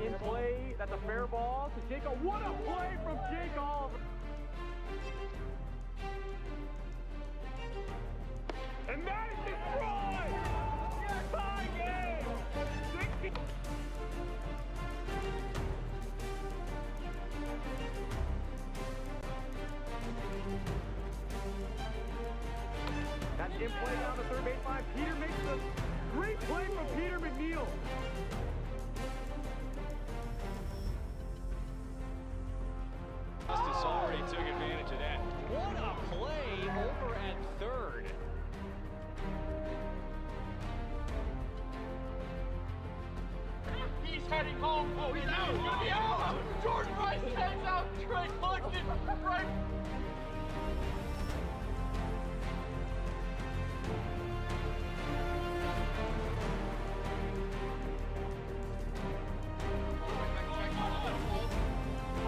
in play. That's a fair ball to Jake. What a play from Jake Oliver. And that is destroyed! Tie game! 60. That's in play down the third baseline. Peter makes the great play from Peter McNeil. Justice already took advantage of that. What a play over at third. He's heading home. Oh, he's out. He's gonna be out. Jordan Rice heads out. Trey Cluxton right.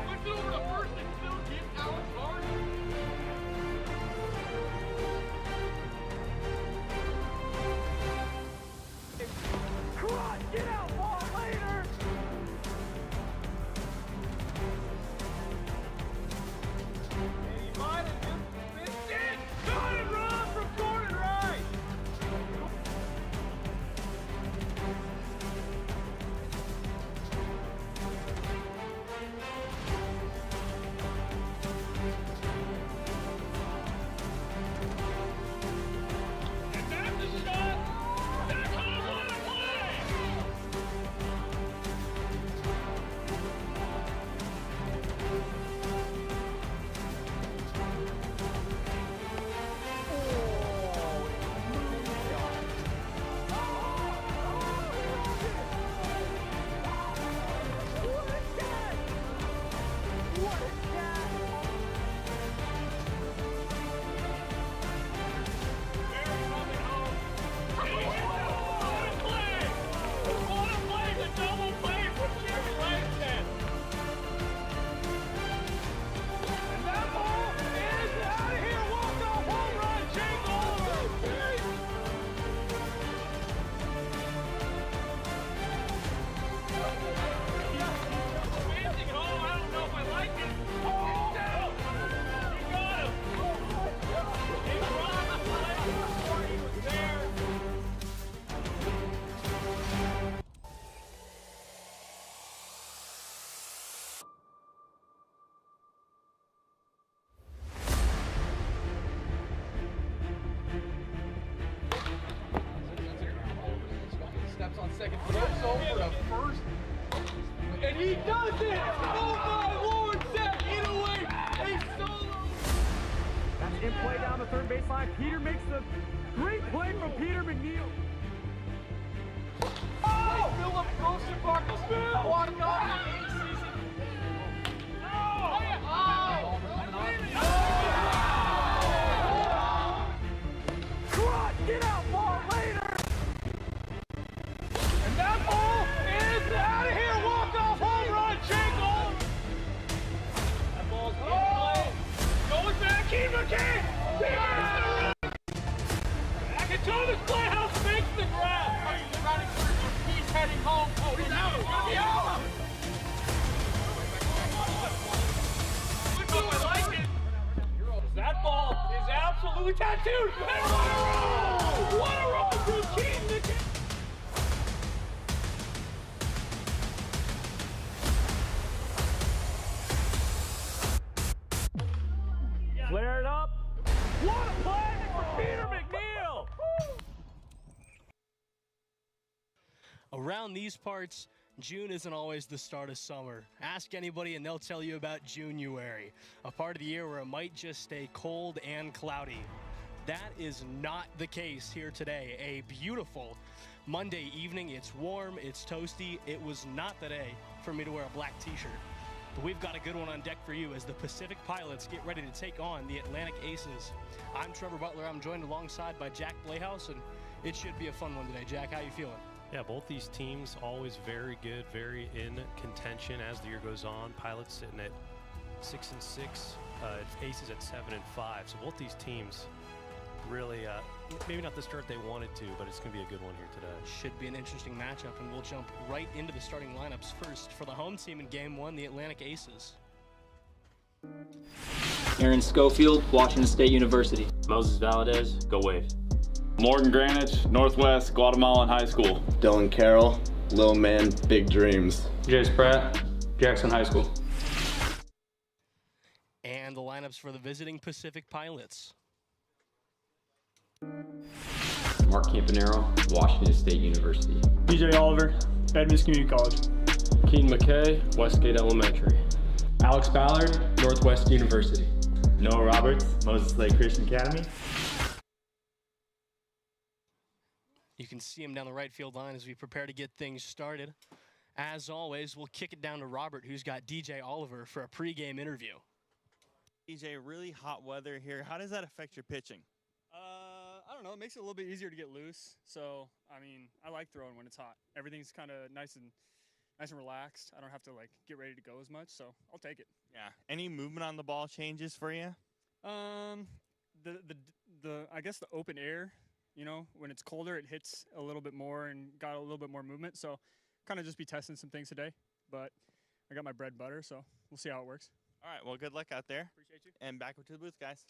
Puts it over to first and still get Alex Hart. Cross, get out, ball later! And he might have just missed it. Got it wrong from Jordan Rice. And that's the shot. That's how I want to play. Steps on second, throws over to first, and he does it! Oh my Lord, Seth Inouye, a solo! That's in play down the third baseline. Peter makes the great play from Peter McNeil. Oh! Philip Rosenbarkelsville! Walked off the eighth season. Oh! Cross, get out, ball later! And that ball is out of here! Walk-off home run, Jake Oliver! That ball's in play. Goes back, keeper kick! Nakatoma's Playhouse makes the grab! He's heading home. Oh, he's out! He's gonna be out! I like it! That ball is absolutely tattooed! And what a roll! What a roll from Keaton McKinnon! Flare it up. What a play for Peter McNeil! Around these parts, June isn't always the start of summer. Ask anybody and they'll tell you about January, a part of the year where it might just stay cold and cloudy. That is not the case here today. A beautiful Monday evening. It's warm, it's toasty. It was not the day for me to wear a black t-shirt. But we've got a good one on deck for you as the Pacific Pilots get ready to take on the Atlantic Aces. I'm Trevor Butler. I'm joined alongside by Jack Playhouse, and it should be a fun one today. Jack, how you feeling? Yeah, both these teams always very good, very in contention as the year goes on. Pilots sitting at 6-6, Aces at 7-5. So both these teams really maybe not the start they wanted to, but it's going to be a good one here today. Should be an interesting matchup, and we'll jump right into the starting lineups first. For the home team in Game 1, the Atlantic Aces. Aaron Schofield, Washington State University. Moses Valadez, go Wave. Morgan Granich, Northwest Guatemalan High School. Dylan Carroll, Little Man, Big Dreams. Jace Pratt, Jackson High School. And the lineups for the visiting Pacific Pilots. Mark Campanero, Washington State University. DJ Oliver, Edmonds Community College. Keen McKay, Westgate Elementary. Alex Ballard, Northwest University. Noah Roberts, Moses Lake Christian Academy. You can see him down the right field line as we prepare to get things started. As always, we'll kick it down to Robert, who's got DJ Oliver for a pregame interview. DJ, really hot weather here. How does that affect your pitching? I don't know. It makes it a little bit easier to get loose. So, I mean, I like throwing when it's hot. Everything's kind of nice and relaxed. I don't have to like get ready to go as much, so I'll take it. Yeah. Any movement on the ball changes for you? I guess the open air, you know, when it's colder, it hits a little bit more and got a little bit more movement. So, kind of just be testing some things today. But I got my bread and butter, so we'll see how it works. All right. Well, good luck out there. Appreciate you. And back to the booth, guys.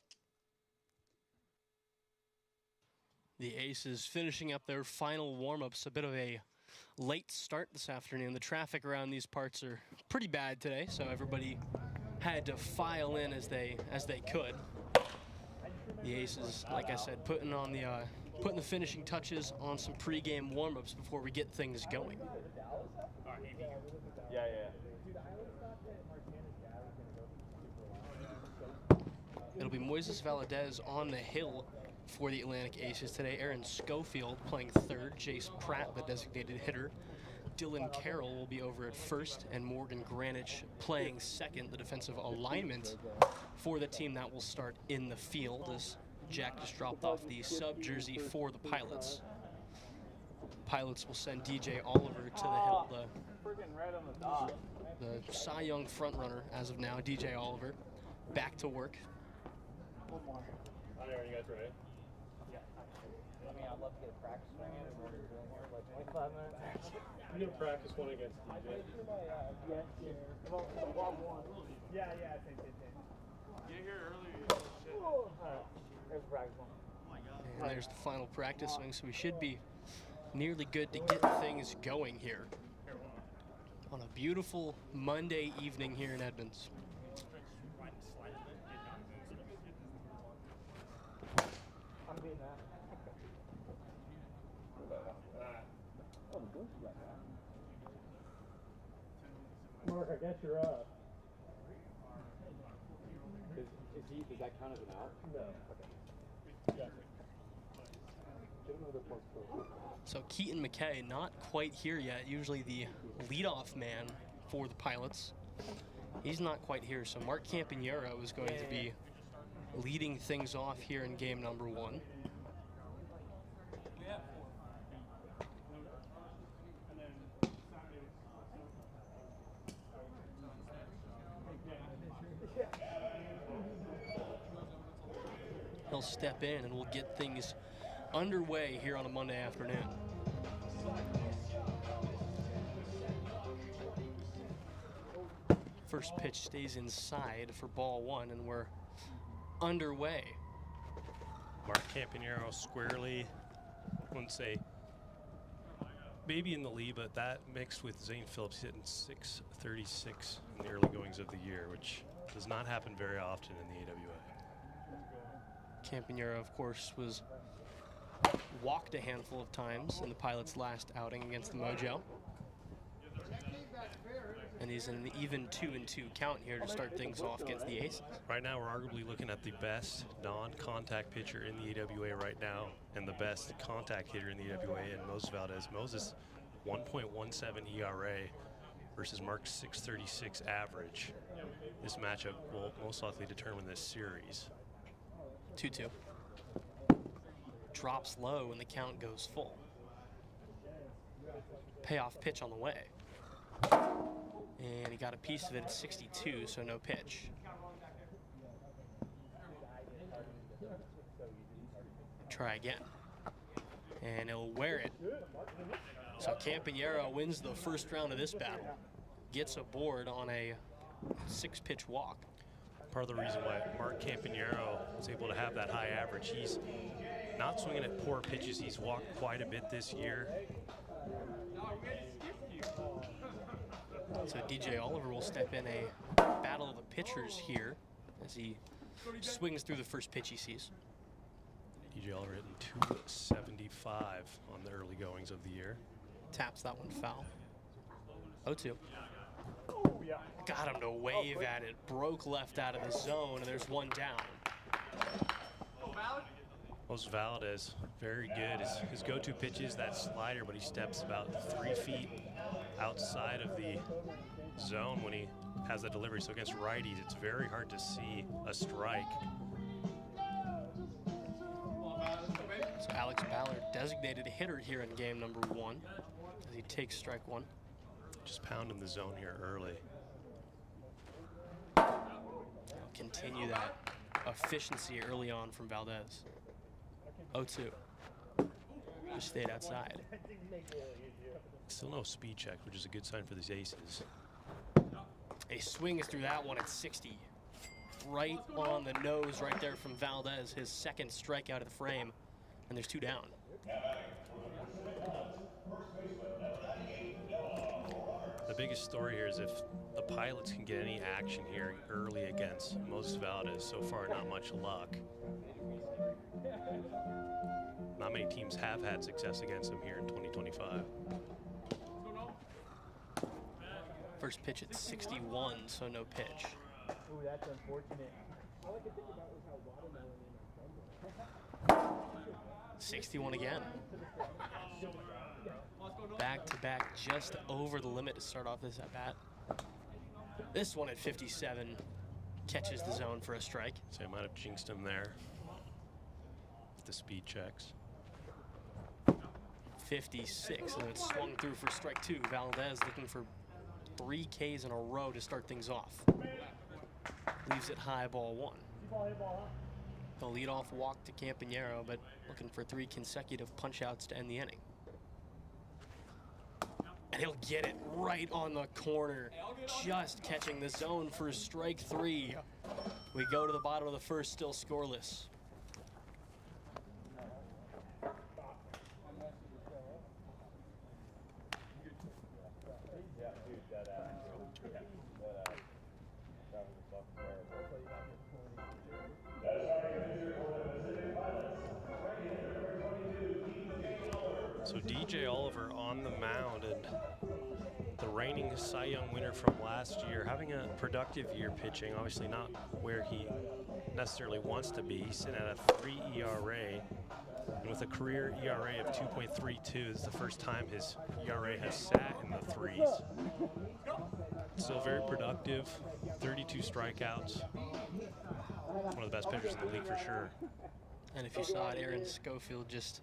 The Aces finishing up their final warm-ups. A bit of a late start this afternoon. The traffic around these parts are pretty bad today, so everybody had to file in as they could. The Aces, like I said, putting the finishing touches on some pregame warm-ups before we get things going. Yeah. It'll be Moises Valadez on the hill for the Atlantic Aces today. Aaron Schofield playing third, Jace Pratt, the designated hitter. Dylan Carroll will be over at first, and Morgan Granich playing second, the defensive alignment for the team that will start in the field, as Jack just dropped off the sub jersey for the Pilots. Pilots will send DJ Oliver to the hill, the Cy Young frontrunner as of now. DJ Oliver back to work. Are you guys ready? I mean, I'd love to get a practice swing in what we're doing here, like 25 minutes. I'm going to practice one against DJ. Yeah, same. Get here early. There's practice one. And there's the final practice swing, so we should be nearly good to get things going here on a beautiful Monday evening here in Edmonds. I'm beating that. Mark, I guess you're up. Does that count as an out? No. Okay. So Keaton McKay not quite here yet, usually the leadoff man for the Pilots. He's not quite here, so Mark Campanero is going to be leading things off here in game number 1. He'll step in and we'll get things underway here on a Monday afternoon. First pitch stays inside for ball 1, and we're underway. Mark Campanero squarely, I wouldn't say maybe in the lead, but that mixed with Zane Phillips hitting .636 in the early goings of the year, which does not happen very often in the AWA. Campanero, of course, was walked a handful of times in the Pilots' last outing against the Mojo. And he's in an even 2-2 count here to start things off against the Aces. Right now, we're arguably looking at the best non-contact pitcher in the AWA right now, and the best contact hitter in the AWA, and Moses Valdez. Moses, 1.17 ERA versus Mark's 6.36 average. This matchup will most likely determine this series. 2-2. Drops low and the count goes full. Payoff pitch on the way. And he got a piece of it at 62, so no pitch. try again. And he'll wear it. So Campanero wins the first round of this battle. Gets aboard on a 6-pitch walk. Part of the reason why Mark Campanero is able to have that high average, he's not swinging at poor pitches. He's walked quite a bit this year. So DJ Oliver will step in a battle of the pitchers here as he swings through the first pitch he sees. DJ Oliver hitting 275 on the early goings of the year. Taps that one foul. 0-2. Got him to wave at it. Broke left out of the zone, and there's one down. Jose Valdez, very good. His go-to pitch is that slider, but he steps about 3 feet outside of the zone when he has that delivery. So against righties, it's very hard to see a strike. So Alex Ballard, designated hitter here in game number 1, as he takes strike 1. Just pounding the zone here early. Continue that efficiency early on from Valdez. 0-2. Just stayed outside. Still no speed check, which is a good sign for these aces. A swing through that one at 60. Right on the nose right there from Valdez, his second strikeout of the frame. And there's 2 down. The biggest story here is if the Pilots can get any action here early against Moses Valdez. So far, not much luck. Not many teams have had success against him here in 2025. First pitch at 61, so no pitch. Ooh, that's unfortunate. All I could think about was how watermelon in 61 again. Back to back, just over the limit to start off this at bat. This one at 57 catches the zone for a strike. So I might have jinxed him there with the speed checks. 56, and it's swung through for strike 2. Valdez looking for 3 Ks in a row to start things off. Leaves it high, ball 1. The leadoff walk to Campanero, but looking for 3 consecutive punch-outs to end the inning. And he'll get it right on the corner, just catching the zone for strike 3. We go to the bottom of the first, still scoreless. So DJ Oliver on the mound, and the reigning Cy Young winner from last year, having a productive year pitching, obviously not where he necessarily wants to be. He's sitting at a 3 ERA, and with a career ERA of 2.32, this is the first time his ERA has sat in the 3s. Still very productive, 32 strikeouts. One of the best pitchers in the league for sure. And if you saw it, Aaron Schofield just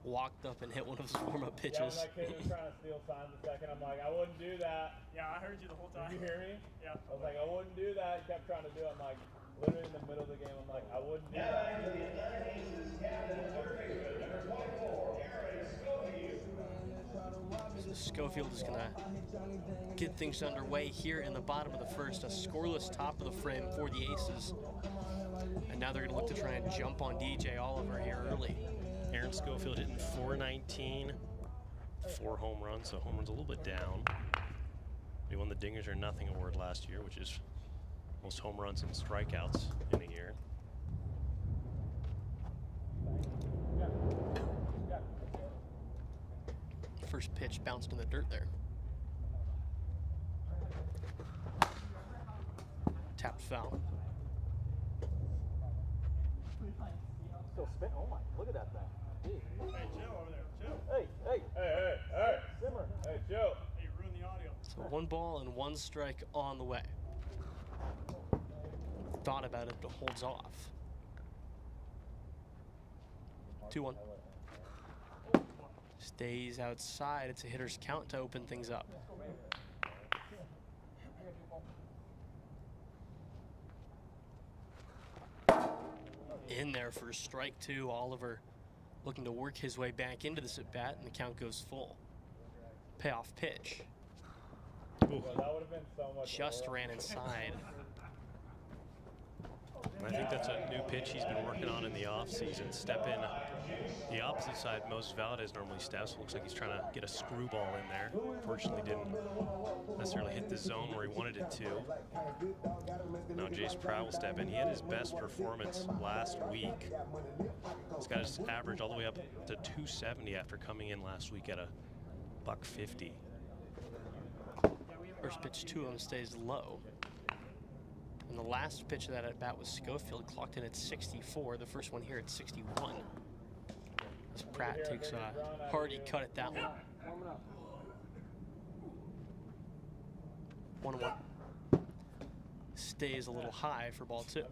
walked up and hit one of his warm-up pitches. Yeah, when that kid was trying to steal signs a second, I'm like, I wouldn't do that. Yeah, I heard you the whole time. Did you hear me? Yeah. I was like, I wouldn't do that. He kept trying to do it. I'm like, literally in the middle of the game, I'm like, I wouldn't do that. So Schofield is going to get things underway here in the bottom of the first. A scoreless top of the frame for the Aces. And now they're going to look to try and jump on DJ Oliver here early. Aaron Schofield hitting 419, 4 home runs, so home runs a little bit down. He won the Dingers or Nothing award last year, which is most home runs and strikeouts in a year. First pitch bounced in the dirt there. Tapped foul. Still spin. Oh my! Look at that thing. Hey, chill over there. Chill. Hey, hey. Hey. Simmer. Hey, chill. Hey, you ruined the audio. So 1 ball and 1 strike on the way. Thought about it, but holds off. 2-1. Stays outside. It's a hitter's count to open things up. In there for strike 2. Oliver looking to work his way back into this at-bat, and the count goes full. Payoff pitch. Well, that would have been so much Just ran inside. I think that's a new pitch he's been working on in the offseason. Step in the opposite side. Moses Valdez normally steps. Looks like he's trying to get a screwball in there. Fortunately, didn't necessarily hit the zone where he wanted it to. Now Jace Proud will step in. He had his best performance last week. He's got his average all the way up to 270 after coming in last week at a $150. First pitch to him stays low. And the last pitch of that at bat was Schofield, clocked in at 64. The first one here at 61. As Pratt takes a hearty cut at that one. 1-1. Stays a little high for ball 2.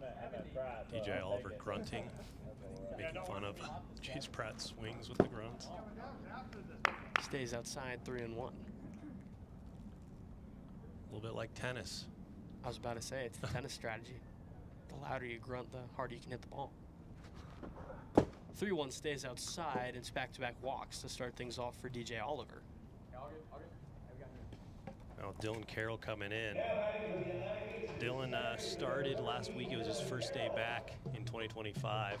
DJ Oliver grunting, making fun of Jace Pratt's swings with the grunts. Stays outside 3-1. A little bit like tennis. I was about to say, it's the tennis strategy. The louder you grunt, the harder you can hit the ball. 3-1 stays outside, and it's back-to-back walks to start things off for DJ Oliver. Now Dylan Carroll coming in. Dylan started last week. It was his first day back in 2025.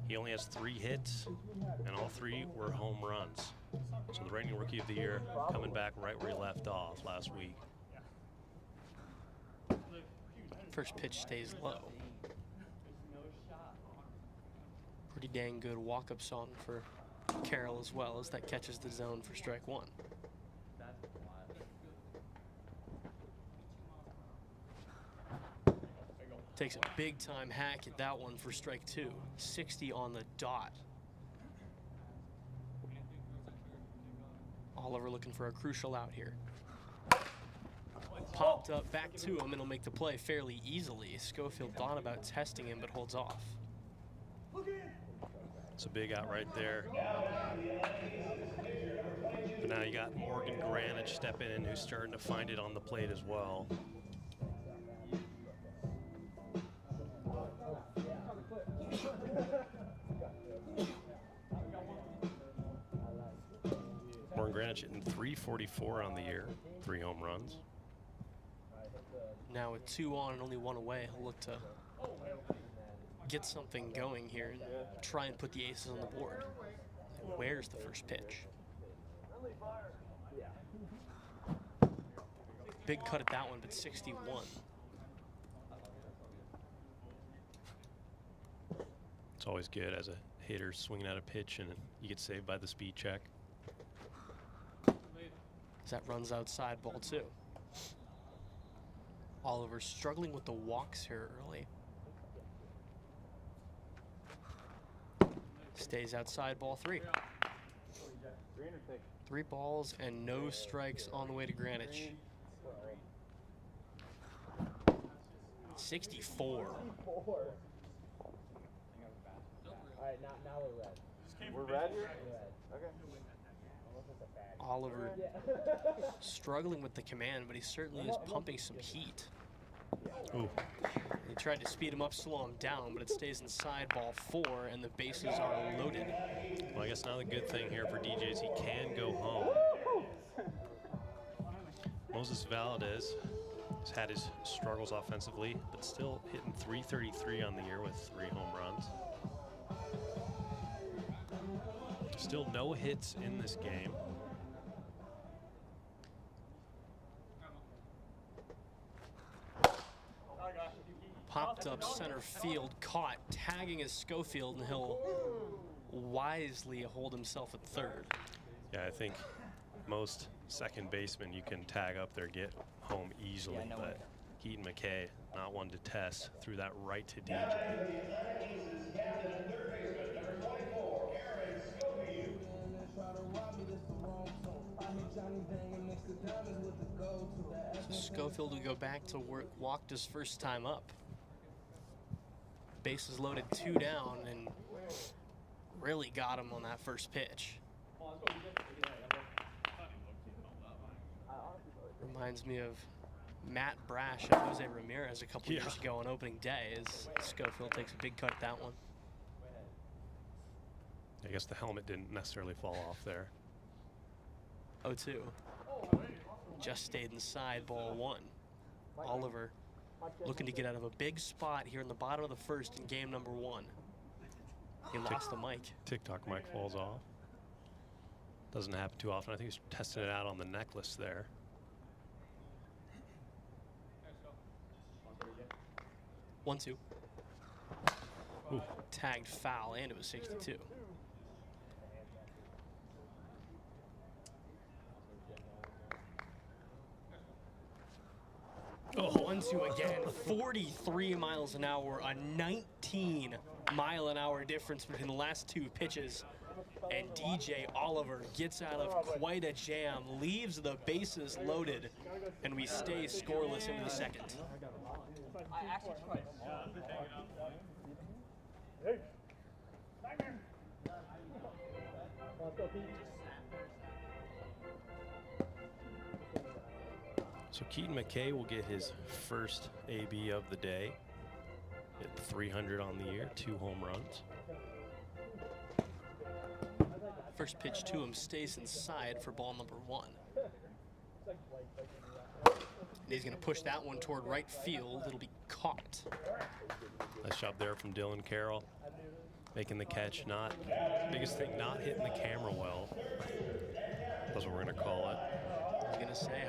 He only has 3 hits, and all 3 were home runs. So the reigning Rookie of the Year coming back right where he left off last week. First pitch stays low. Pretty dang good walk-up song for Carroll as well, as that catches the zone for strike 1. Takes a big-time hack at that one for strike 2. 60 on the dot. Oliver looking for a crucial out here. Popped up back to him, and he'll make the play fairly easily. Schofield thought about testing him, but holds off. It's a big out right there. But now you got Morgan Granich stepping in, who's starting to find it on the plate as well. Morgan Granich hitting .344 on the year, 3 home runs. Now with 2 on and only 1 away, he'll look to get something going here and try and put the aces on the board. Where's the first pitch? Big cut at that one, but 61. It's always good as a hitter swinging at a pitch and you get saved by the speed check. As that runs outside, ball 2. Oliver struggling with the walks here early. Stays outside, ball 3. 3 balls and no strikes on the way to Granich. 64. All right, now we're red. We're red here? Okay. Oliver struggling with the command, but he certainly is pumping some heat. Ooh. He tried to speed him up, slow him down, but it stays inside, ball 4, and the bases are loaded. Well, I guess now the good thing here for DJ is he can go home. Moses Valdez has had his struggles offensively, but still hitting .333 on the year with 3 home runs. Still no hits in this game. Popped up center field, caught, tagging as Schofield, and he'll wisely hold himself at 3rd. Yeah, I think most second basemen you can tag up there, get home easily, but Keaton McKay, not one to test, threw that right to DJ. So Schofield will go back to work, walked his first time up. Bases loaded, 2 down, and really got him on that first pitch. Reminds me of Matt Brash and Jose Ramirez a couple years ago on opening day, as Schofield takes a big cut at that one. I guess the helmet didn't necessarily fall off there. 0-2. Just stayed inside, ball 1. Oliver looking to get out of a big spot here in the bottom of the first in game number 1. He lost the mic. TikTok mic falls off. Doesn't happen too often. I think he's testing it out on the necklace there. One, two. Ooh. Tagged foul, and it was 62. Oh, 1-2 again. 43 miles an hour, a 19-mile-an-hour difference between the last 2 pitches. And DJ Oliver gets out of quite a jam, leaves the bases loaded, and we stay scoreless into the second. So Keaton McKay will get his first AB of the day. Hit 300 on the year, 2 home runs. First pitch to him stays inside for ball number 1. And he's going to push that one toward right field. It'll be caught. Nice job there from Dylan Carroll. Making the catch, biggest thing, not hitting the camera well. That's what we're going to call it. I was going to say,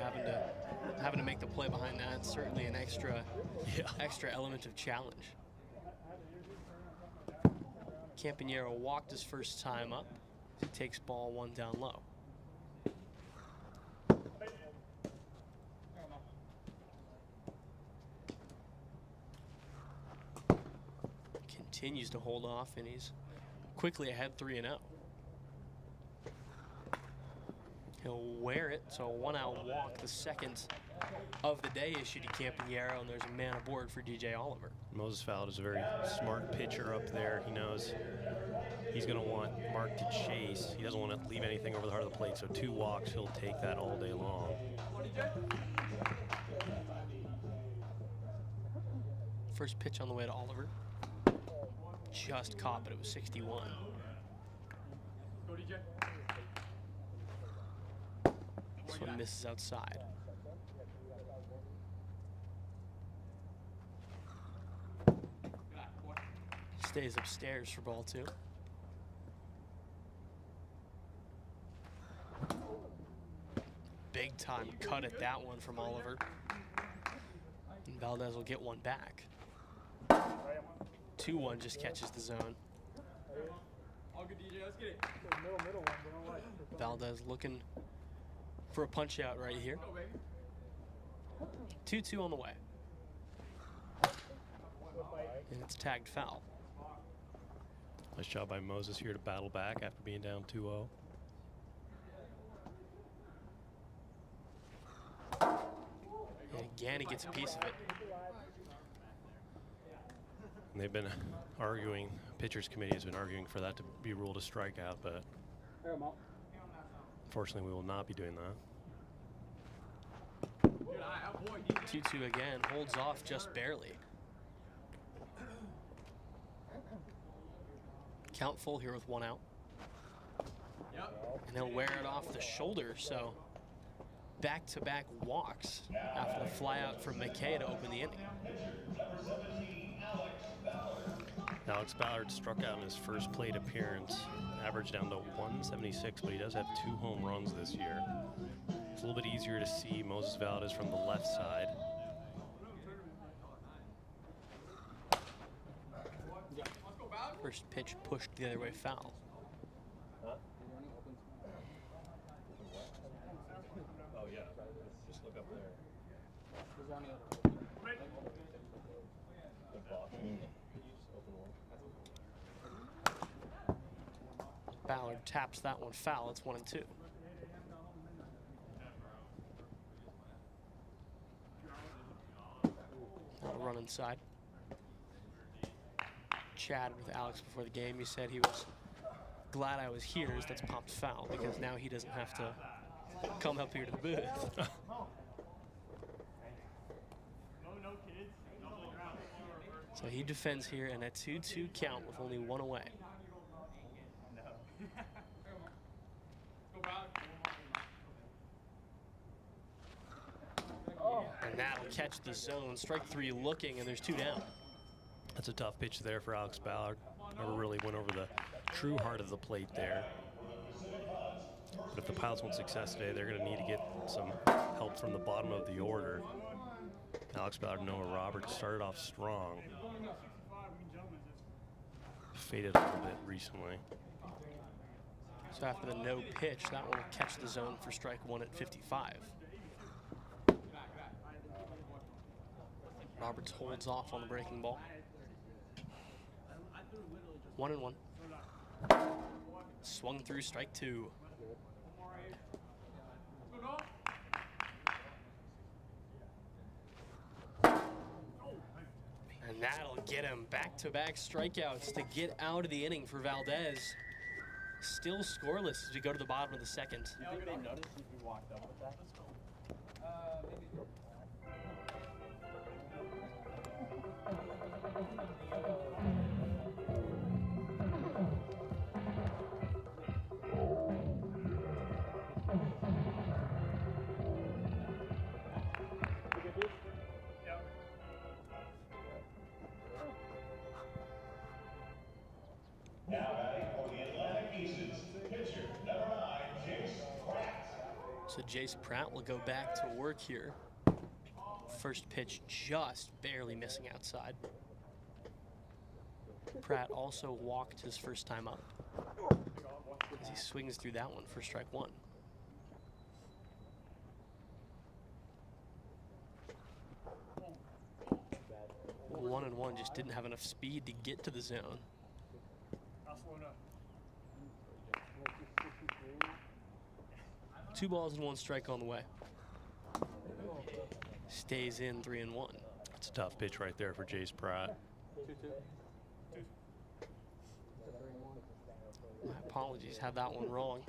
having to make the play behind that, certainly an extra element of challenge. Campanero walked his first time up. He takes ball 1 down low. Continues to hold off, and he's quickly ahead 3-0. He'll wear it, so a 1-out walk, the second of the day issued to Campanero, and there's a man aboard for DJ Oliver. Moses Fallot is a very smart pitcher up there. He knows he's going to want Mark to chase. He doesn't want to leave anything over the heart of the plate, so 2 walks, he'll take that all day long. First pitch on the way to Oliver. Just caught, but it was 61. This one misses outside. Stays upstairs for ball 2. Big time cut at that one from Oliver. And Valdez will get one back. 2-1 just catches the zone. All good, DJ. Let's get it. Valdez looking for a punch out right here. 2-2 on the way. And it's tagged foul. Nice job by Moses here to battle back after being down 2-0. And again, he gets a piece of it. And they've been arguing, pitchers committee has been arguing for that to be ruled a strikeout, but unfortunately we will not be doing that. 2-2 again, holds off just barely. Count full here with 1 out. And he'll wear it off the shoulder, so back-to-back walks after the flyout from McKay to open the inning. Alex Ballard struck out in his first plate appearance, averaged down to 176, but he does have 2 home runs this year. It's a little bit easier to see Moses Valdez from the left side. First pitch pushed the other way, foul. Oh yeah, just look up there. Ballard taps that one foul. It's 1-2. Now a run inside. Chatted with Alex before the game. He said he was glad I was here as that's popped foul because now he doesn't have to come up here to the booth. So he defends here in a 2-2 count with only 1 away. And that'll catch the zone. Strike 3 looking, and there's 2 down. That's a tough pitch there for Alex Ballard. Never really went over the true heart of the plate there. But if the Pilots want success today, they're going to need to get some help from the bottom of the order. Alex Ballard and Noah Roberts started off strong. Faded a little bit recently. So after the no pitch, that one will catch the zone for strike 1 at 55. Roberts holds off on the breaking ball. 1-1. Swung through strike 2. And that'll get him back-to-back strikeouts to get out of the inning for Valdez. Still scoreless as we go to the bottom of the second. Do you think they noticed if you walked up with that? Maybe. So Jace Pratt will go back to work here. First pitch just barely missing outside. Pratt also walked his first time up as he swings through that one for strike 1. One and one just didn't have enough speed to get to the zone. 2 balls and 1 strike on the way. Stays in 3-1. That's a tough pitch right there for Jace Pratt. My apologies, had that one wrong.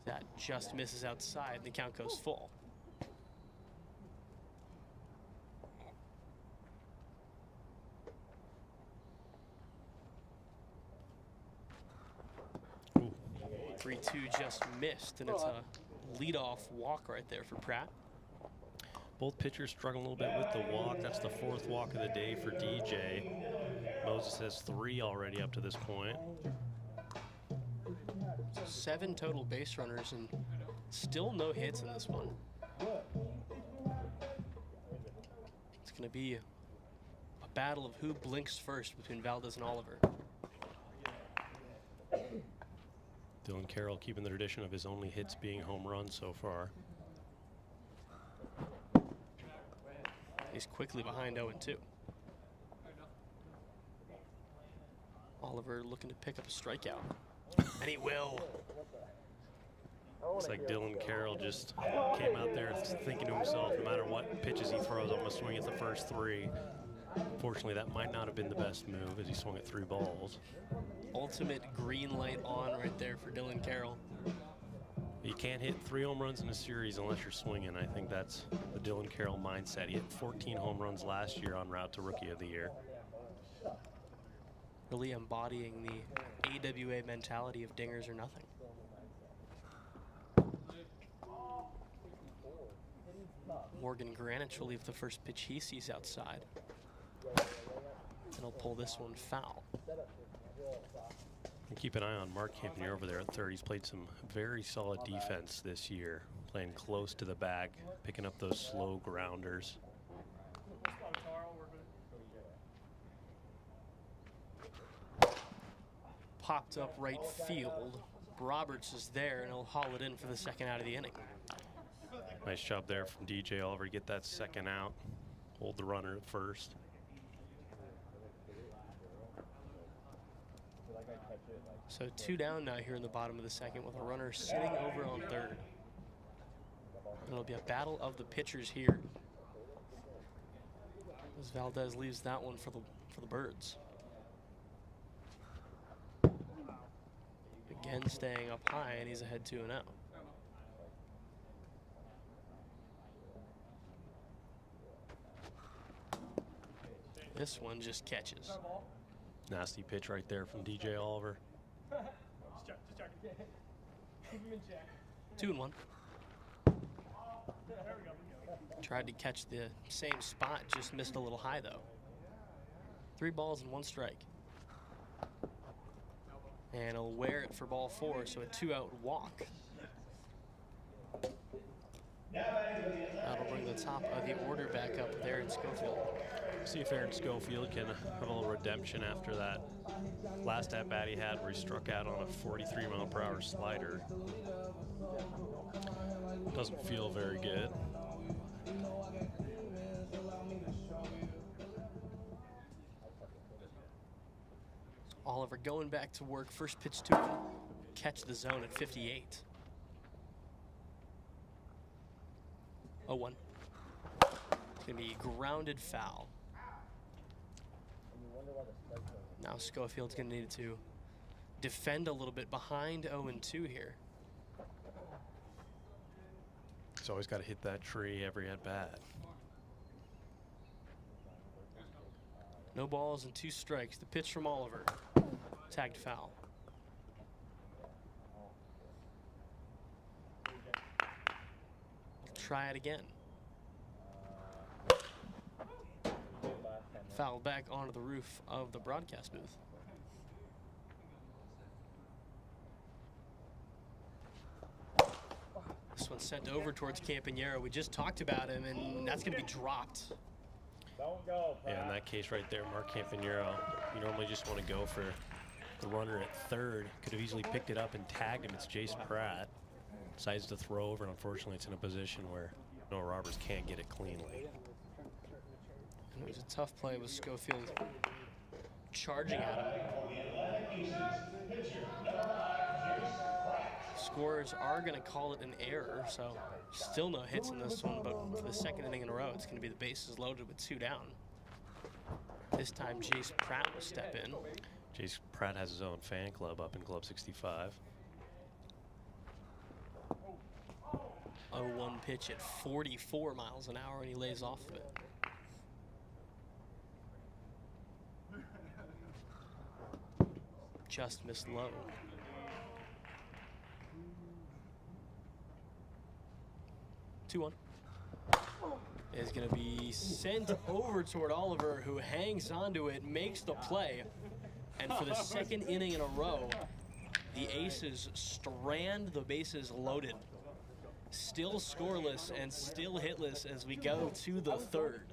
That just misses outside and the count goes full. Ooh. 3-2 just missed, and it's a leadoff walk right there for Pratt. Both pitchers struggling a little bit with the walk. That's the 4th walk of the day for DJ. Moses has 3 already up to this point. 7 total base runners and still no hits in this one. It's going to be a battle of who blinks first between Valdez and Oliver. Dylan Carroll keeping the tradition of his only hits being home runs so far. He's quickly behind 0-2. Oliver looking to pick up a strikeout. And he will. It's like Dylan Carroll just came out there thinking to himself, no matter what pitches he throws, I'm going to swing at the first 3. Fortunately, that might not have been the best move as he swung at 3 balls. Ultimate green light on right there for Dylan Carroll. You can't hit 3 home runs in a series unless you're swinging. I think that's the Dylan Carroll mindset. He hit 14 home runs last year en route to Rookie of the Year. Really embodying the AWA mentality of dingers or nothing. Morgan Granich will leave the first pitch he sees outside. And he'll pull this one foul. And keep an eye on Mark Campanier over there at third. He's played some very solid defense this year, playing close to the bag, picking up those slow grounders. Popped up right field. Roberts is there, and he'll haul it in for the second out of the inning. Nice job there from DJ Oliver to get that second out. Hold the runner at first. So 2 down now here in the bottom of the second with a runner sitting over on third. And it'll be a battle of the pitchers here as Valdez leaves that one for the Birds. Again staying up high, and he's ahead 2-0. This one just catches. Nasty pitch right there from DJ Oliver. Just checking. Keep him in check. 2-1. There we go. Tried to catch the same spot, just missed a little high though. 3 balls and 1 strike. And he'll wear it for ball 4, so a 2-out walk. That'll bring the top of the order back up with Aaron Schofield. See if Aaron Schofield can have a little redemption after that last at-bat he had where he struck out on a 43-mile-per-hour slider. Doesn't feel very good. Oliver going back to work. First pitch to him. Catch the zone at 58. 0-1. It's going to be grounded foul. Now Schofield's going to need to defend a little bit behind 0-2 here. He's always got to hit that tree every at-bat. No balls and 2 strikes. The pitch from Oliver. Tagged foul. Try it again. Foul back onto the roof of the broadcast booth. This one's sent over towards Campanero. We just talked about him, and that's going to be dropped. Don't go, Pratt. Yeah, in that case right there, Mark Campanero, you normally just want to go for the runner at third. Could have easily picked it up and tagged him. It's Jace Pratt. Decides to throw over, and unfortunately it's in a position where Noah Roberts can't get it cleanly. And it was a tough play with Schofield charging at him. Scorers are going to call it an error, so still no hits in this one, but for the second inning in a row, it's going to be the bases loaded with 2 down. This time, Jace Pratt will step in. Jace Pratt has his own fan club up in Club 65. 0-1 pitch at 44 miles an hour, and he lays off of it. Just missed low. Two-1 is going to be sent over toward Oliver, who hangs onto it, makes the play, and for the second inning in a row, the Aces strand the bases loaded. Still scoreless and still hitless as we go to the third.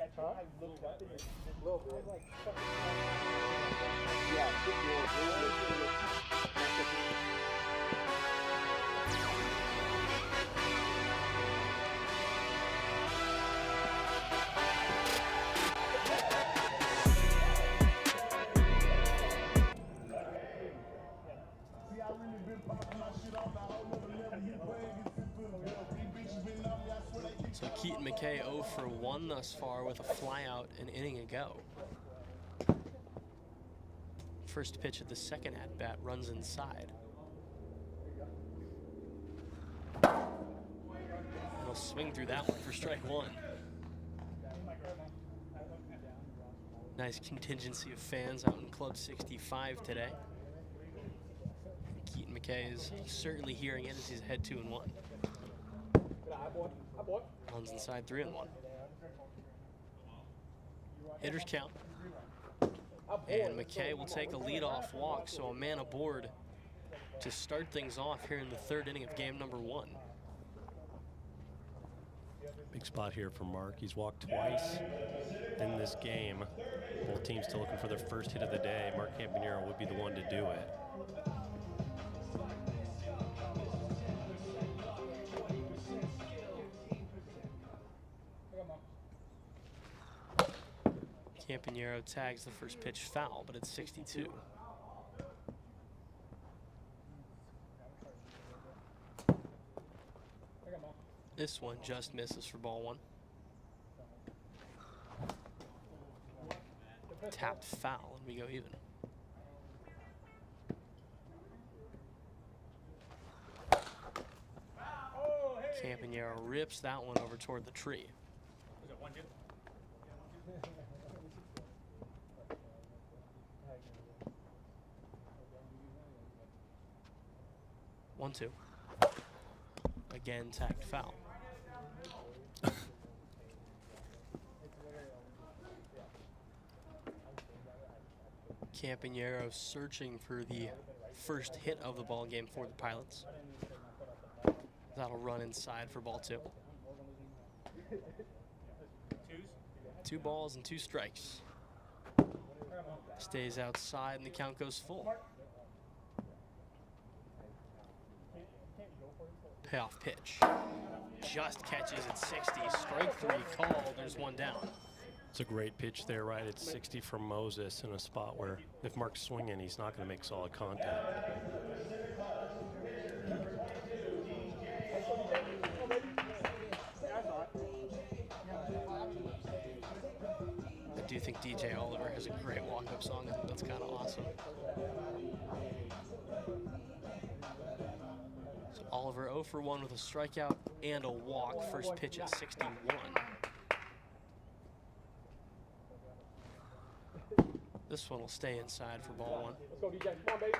So Keaton McKay 0 for 1 thus far with a flyout an inning ago. First pitch of the second at-bat runs inside. He'll swing through that one for strike 1. Nice contingency of fans out in Club 65 today. Keaton McKay is certainly hearing it as he's ahead 2-1. Runs inside 3-1. Hitters count. And McKay will take a leadoff walk, so a man aboard to start things off here in the third inning of game number 1. Big spot here for Mark. He's walked twice in this game. Both teams still looking for their first hit of the day. Mark Campanero would be the one to do it. Campanero tags the first pitch foul, but it's 62. This one just misses for ball 1. Tapped foul, and we go even. Campanero rips that one over toward the tree. 1-2. Again, tagged foul. Campanero searching for the first hit of the ball game for the Pilots. That'll run inside for ball 2. 2 balls and 2 strikes. Stays outside and the count goes full. Payoff pitch. Just catches at 60. Strike 3 called. There's 1 down. It's a great pitch there, right? It's 60 from Moses in a spot where if Mark's swinging, he's not going to make solid contact. I do think DJ Oliver has a great walk-up song. I think that's kind of awesome. So Oliver 0 for 1 with a strikeout and a walk. First pitch at 61. This one will stay inside for ball 1. Let's go, DJ. Come on, baby.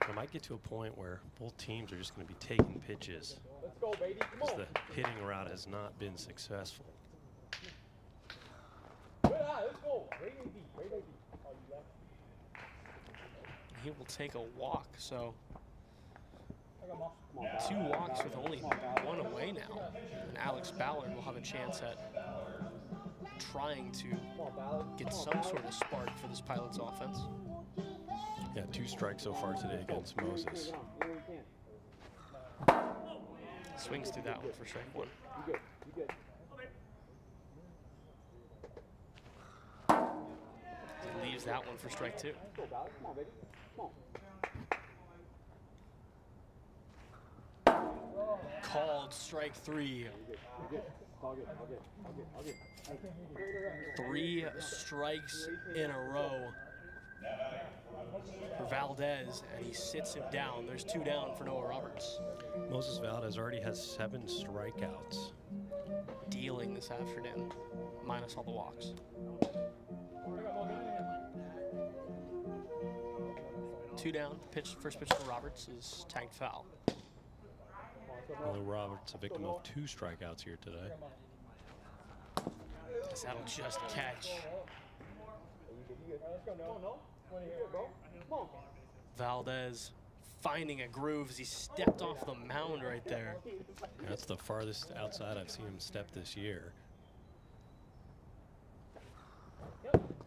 It might get to a point where both teams are just going to be taking pitches. Let's go, baby. Come on. The hitting route has not been successful. Let's go. He will take a walk, so 2 walks with only 1 away now. And Alex Ballard will have a chance at trying to get some sort of spark for this Pilots offense. Yeah, 2 strikes so far today against Moses. Swings through that one for strike 1. He leaves that one for strike 2. Called strike 3. 3 strikes in a row for Valdez, and he sits him down. There's 2 down for Noah Roberts. Moses Valdez already has 7 strikeouts. Dealing this afternoon, minus all the walks. Two down. First pitch for Roberts is tagged foul. Although Roberts a victim of 2 strikeouts here today. That'll just catch. Valdez finding a groove as he stepped off the mound right there. That's the farthest outside I've seen him step this year.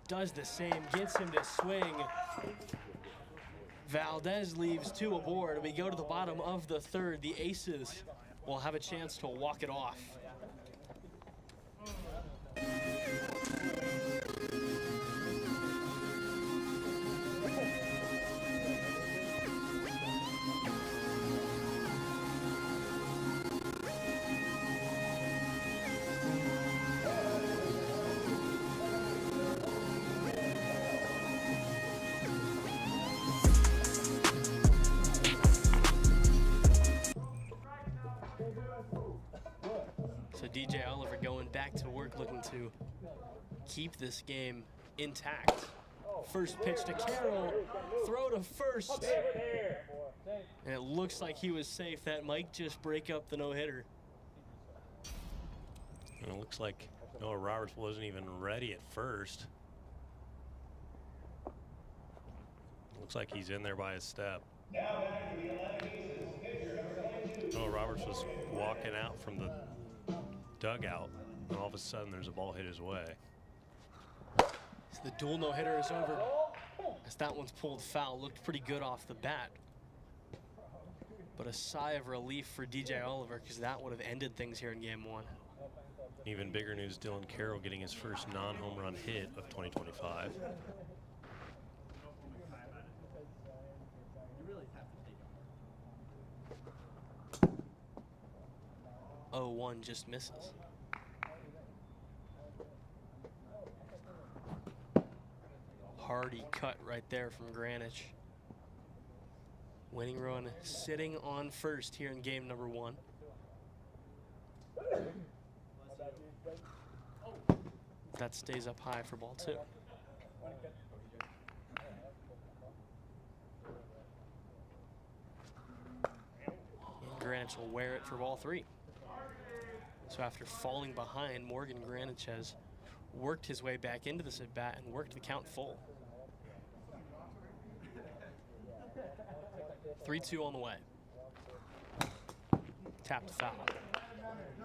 Does the same, gets him to swing. Valdez leaves 2 aboard. We go to the bottom of the 3rd. The Aces will have a chance to walk it off. So DJ Oliver going back to work, looking to keep this game intact. First pitch to Carroll, throw to first. And it looks like he was safe. That might just break up the no-hitter. And it looks like Noah Roberts wasn't even ready at first. Looks like he's in there by his step. Noah Roberts was walking out from the dugout, and all of a sudden there's a ball hit his way. So the dual no-hitter is over as that one's pulled foul. Looked pretty good off the bat. But a sigh of relief for DJ Oliver, because that would have ended things here in game 1. Even bigger news, Dylan Carroll getting his first non-home run hit of 2025. 0-1 just misses. Hardy cut right there from Greenwich. Winning run sitting on first here in game number 1. That stays up high for ball 2. Greenwich will wear it for ball 3. So after falling behind, Morgan Greenwich has worked his way back into this at bat and worked the count full. 3-2 on the way. Tapped foul.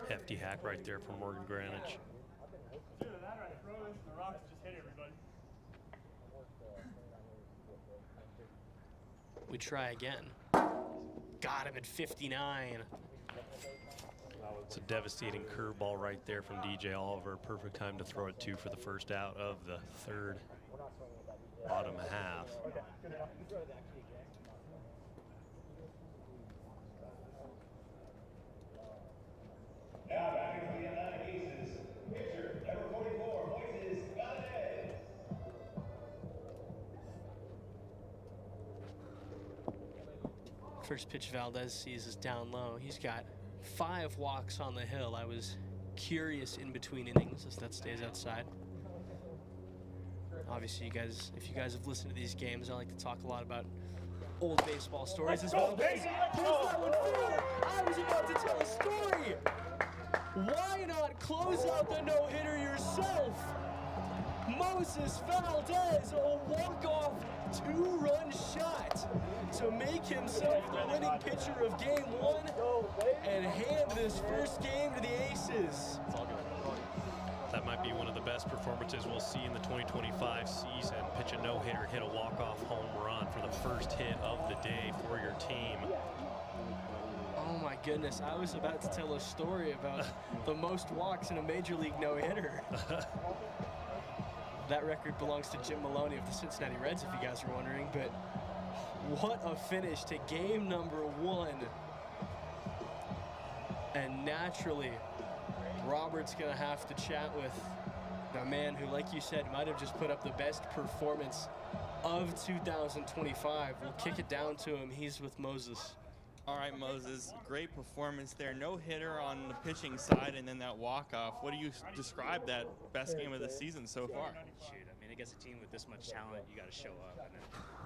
Hefty hack right there from Morgan Greenwich. We try again. Got him at 59. It's a devastating curveball right there from DJ Oliver. Perfect time to throw it to for the first out of the third bottom half. Now batting for the Atlanta Aces, pitcher number 44, Moises Galvez. First pitch Valdez sees is down low. He's got 5 walks on the hill. I was curious in between innings as that stays outside. Obviously, if you guys have listened to these games, I like to talk a lot about old baseball stories as well. I was about to tell a story. Why not close out the no-hitter yourself? Moses Valdez, a walk-off 2-run shot to make himself the winning pitcher of Game 1 and hand this first game to the Aces. That might be one of the best performances we'll see in the 2025 season. Pitch a no-hitter, hit a walk-off home run for the first hit of the day for your team. Oh my goodness, I was about to tell a story about the most walks in a Major League no-hitter. That record belongs to Jim Maloney of the Cincinnati Reds, if you guys are wondering, but what a finish to game number 1. And naturally, Robert's gonna have to chat with the man who, like you said, might have just put up the best performance of 2025. We'll kick it down to him. He's with Moses. All right, Moses, great performance there. No hitter on the pitching side and then that walk-off. What do you describe that best game of the season so far? Shoot, I mean, against a team with this much talent, you got to show up.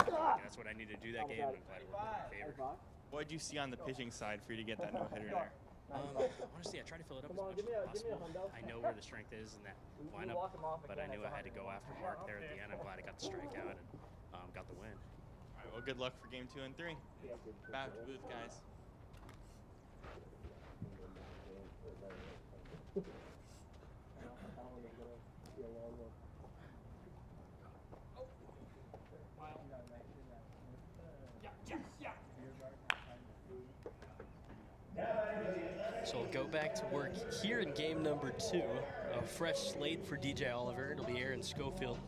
And that's what I needed to do that game, and I'm glad it worked in my favor. What did you see on the pitching side for you to get that no-hitter there? Honestly, I try to fill it up as much as possible. I know where the strength is in that lineup, but I knew I had to go after Mark there at the end. I'm glad I got the strikeout and got the win. All right, well, good luck for game 2 and 3. Back to booth, guys. So we'll go back to work here in game number 2. A fresh slate for DJ Oliver. It'll be Aaron Schofield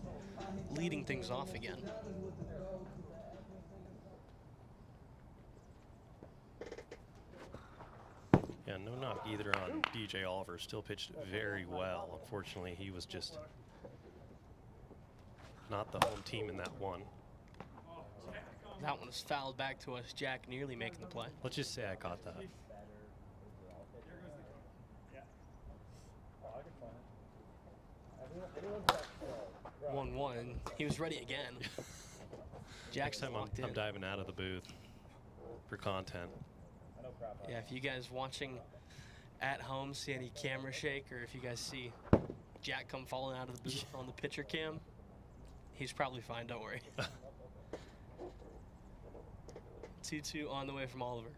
leading things off again. Yeah, no knock either on DJ Oliver. Still pitched very well. Unfortunately, he was just not the home team in that one. That one was fouled back to us. Jack nearly making the play. Let's just say I caught that. 1-1. He was ready again. Next time I'm diving out of the booth for content. Yeah, if you guys watching at home see any camera shake, or if you guys see Jack come falling out of the booth on the pitcher cam, he's probably fine, don't worry. 2-2 on the way from Oliver.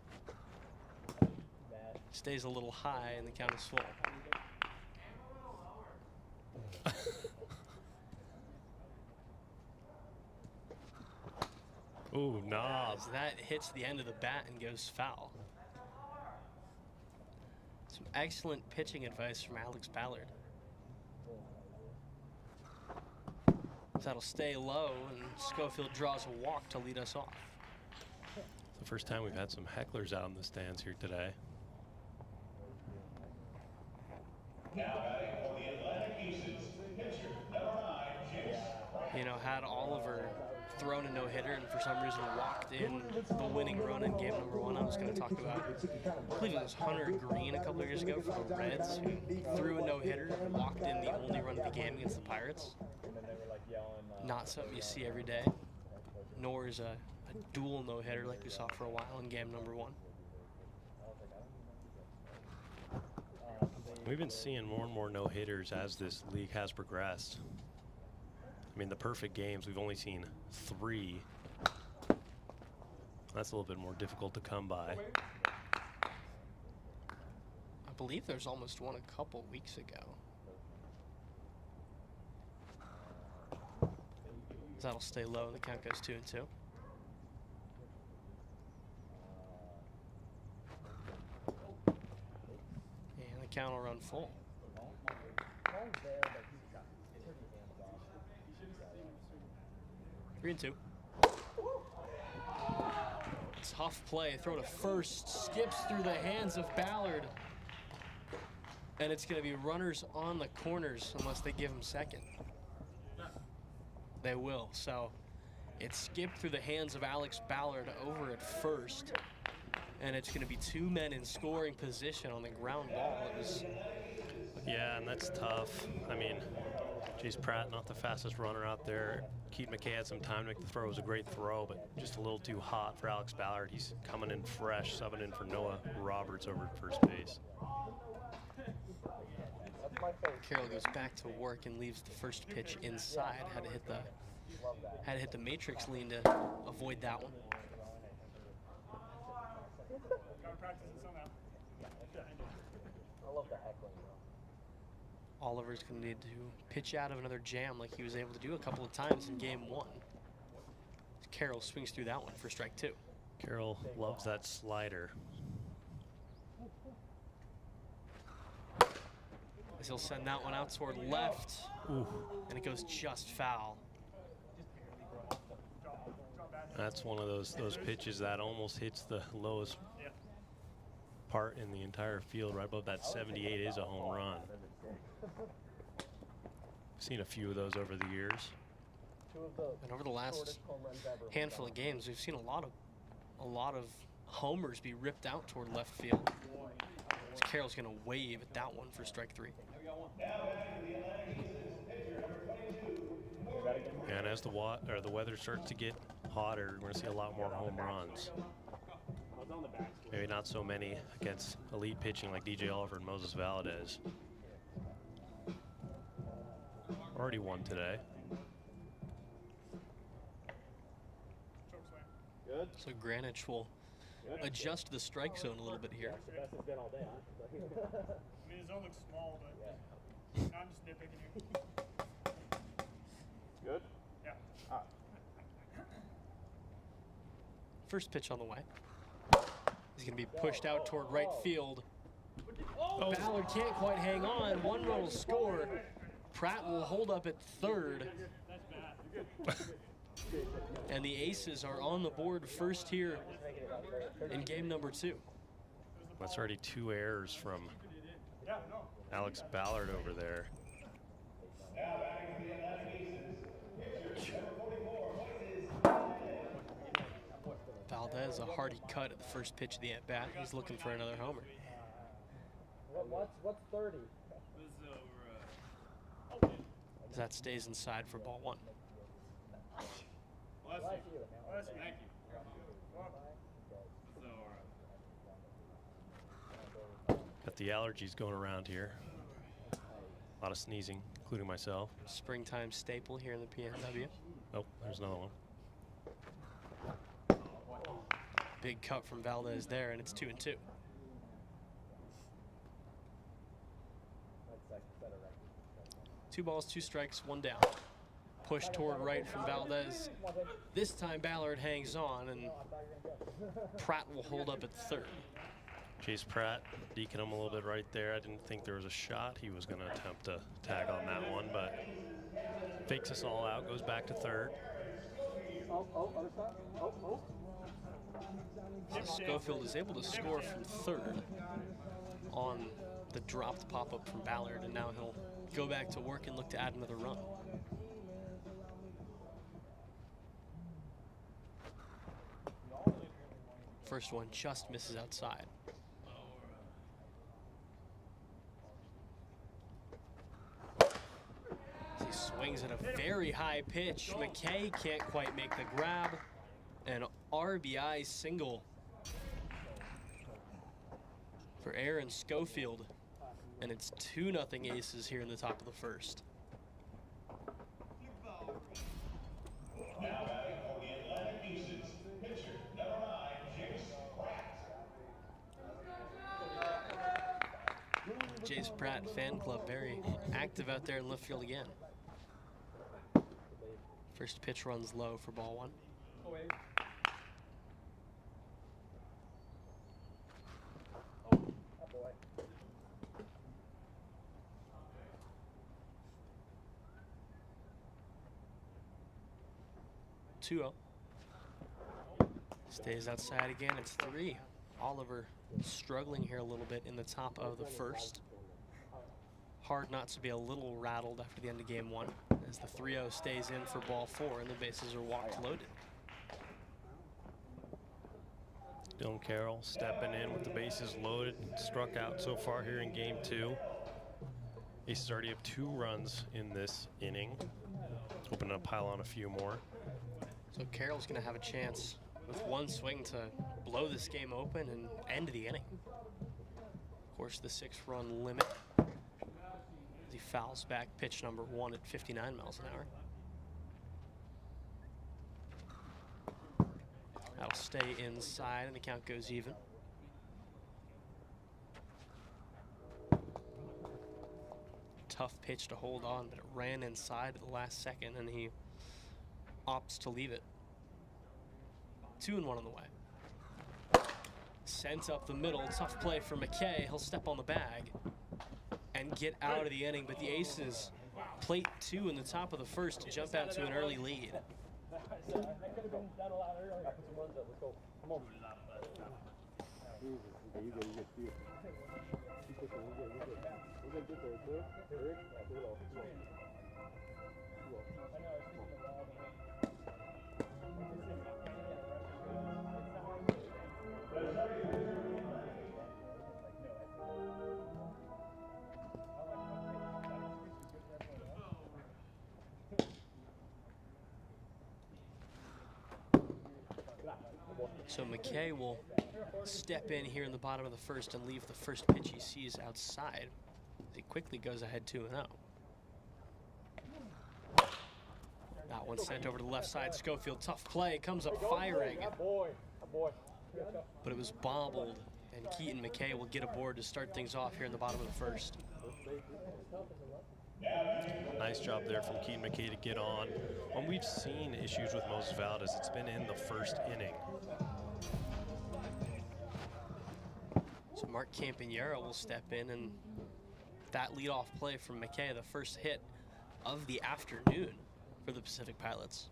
Stays a little high and the count is full. Ooh, knob. As that hits the end of the bat and goes foul. Some excellent pitching advice from Alex Ballard. That'll stay low, and Schofield draws a walk to lead us off. It's the first time we've had some hecklers out in the stands here today. Now batting for the Atlanta Aces, pitcher number 9, James. You know, had Oliver thrown a no-hitter and for some reason walked in the winning run in game number 1, I was going to talk about, I believe it was Hunter Green a couple of years ago for the Reds, who threw a no-hitter and walked in the only run of the game against the Pirates. Not something you see every day, nor is a dual no-hitter like we saw for a while in game number 1. We've been seeing more and more no-hitters as this league has progressed. I mean, the perfect games, we've only seen 3. That's a little bit more difficult to come by. I believe there's almost one a couple weeks ago. That'll stay low and the count goes 2-2. And the count will run full. 3-2. Tough play. Throw to first. Skips through the hands of Ballard. And it's going to be runners on the corners unless they give him second. They will. So it skipped through the hands of Alex Ballard over at first. And it's going to be 2 men in scoring position on the ground ball. It was. Yeah, and that's tough. I mean, Chase Pratt, not the fastest runner out there. Keaton McKay had some time to make the throw. It was a great throw, but just a little too hot for Alex Ballard. He's coming in fresh, subbing in for Noah Roberts over at first base. Carroll goes back to work and leaves the first pitch inside. Had to hit the matrix lean to avoid that one. Oliver's going to need to pitch out of another jam like he was able to do a couple of times in game 1. Carroll swings through that one for strike 2. Carroll loves that slider. As he'll send that one out toward left. Ooh. And it goes just foul. That's one of those pitches that almost hits the lowest part in the entire field. Right above that 78 is a home run. Seen a few of those over the years. And over the last handful of games, we've seen a lot of homers be ripped out toward left field. So Carroll's going to wave at that one for strike 3. And as the weather starts to get hotter, we're going to see a lot more home runs. Maybe not so many against elite pitching like DJ Oliver and Moses Valadez. Already won today. Good. So Greenwich will adjust the strike zone a little bit here. I mean, his zone looks small, but I'm just nitpicking here. Good? Yeah. First pitch on the way. He's going to be pushed out toward right field. Oh. Ballard can't quite hang on. 1 run will score. Pratt will hold up at third. And the Aces are on the board first here in game number 2. That's already 2 errors from Alex Ballard over there. Valdez, a hearty cut at the first pitch of the at-bat. He's looking for another homer. What's 30? That stays inside for ball 1. Bless you. Thank you. Got the allergies going around here. A lot of sneezing, including myself. Springtime staple here in the PNW. Oh, there's another one. Big cut from Valdez there, and it's 2-2. Two balls, 2 strikes, 1 down. Push toward right from Valdez. This time Ballard hangs on, and Pratt will hold up at third. Chase Pratt deking him a little bit right there. I didn't think there was a shot he was going to attempt to tag on that one, but fakes us all out, goes back to third. So Schofield is able to score from third on the dropped pop-up from Ballard, and now he'll go back to work and look to add another run. First one just misses outside. He swings at a very high pitch. McKay can't quite make the grab. An RBI single for Aaron Schofield. And it's 2-0 Aces here in the top of the first. Jace Pratt fan club very active out there in left field again. First pitch runs low for ball one. Two-0. Stays outside again. It's 3. Oliver struggling here a little bit in the top of the first. Hard not to be a little rattled after the end of game one, as the 3-0 stays in for ball 4 and the bases are walked loaded. Dylan Carroll stepping in with the bases loaded, struck out so far here in game 2. Aces already have 2 runs in this inning, hoping to pile on a few more. So Carroll's going to have a chance with one swing to blow this game open and end the inning. Of course, the 6-run limit. He fouls back pitch number 1 at 59 miles an hour. That'll stay inside and the count goes even. Tough pitch to hold on, but it ran inside at the last second and he opts to leave it. 2-1 on the way. Sent up the middle, tough play for McKay. He'll step on the bag and get out of the inning, but the Aces plate 2 in the top of the first to jump out to an early lead. So McKay will step in here in the bottom of the first and leave the first pitch he sees outside. He quickly goes ahead 2-0. That one sent over to the left side. Schofield, tough play, comes up firing. But it was bobbled, and Keaton McKay will get aboard to start things off here in the bottom of the first. Nice job there from Keaton McKay to get on. When we've seen issues with Moses Valdez, it's been in the first inning. So Mark Campanero will step in, and that leadoff play from McKay, the first hit of the afternoon for the Pacific Pilots.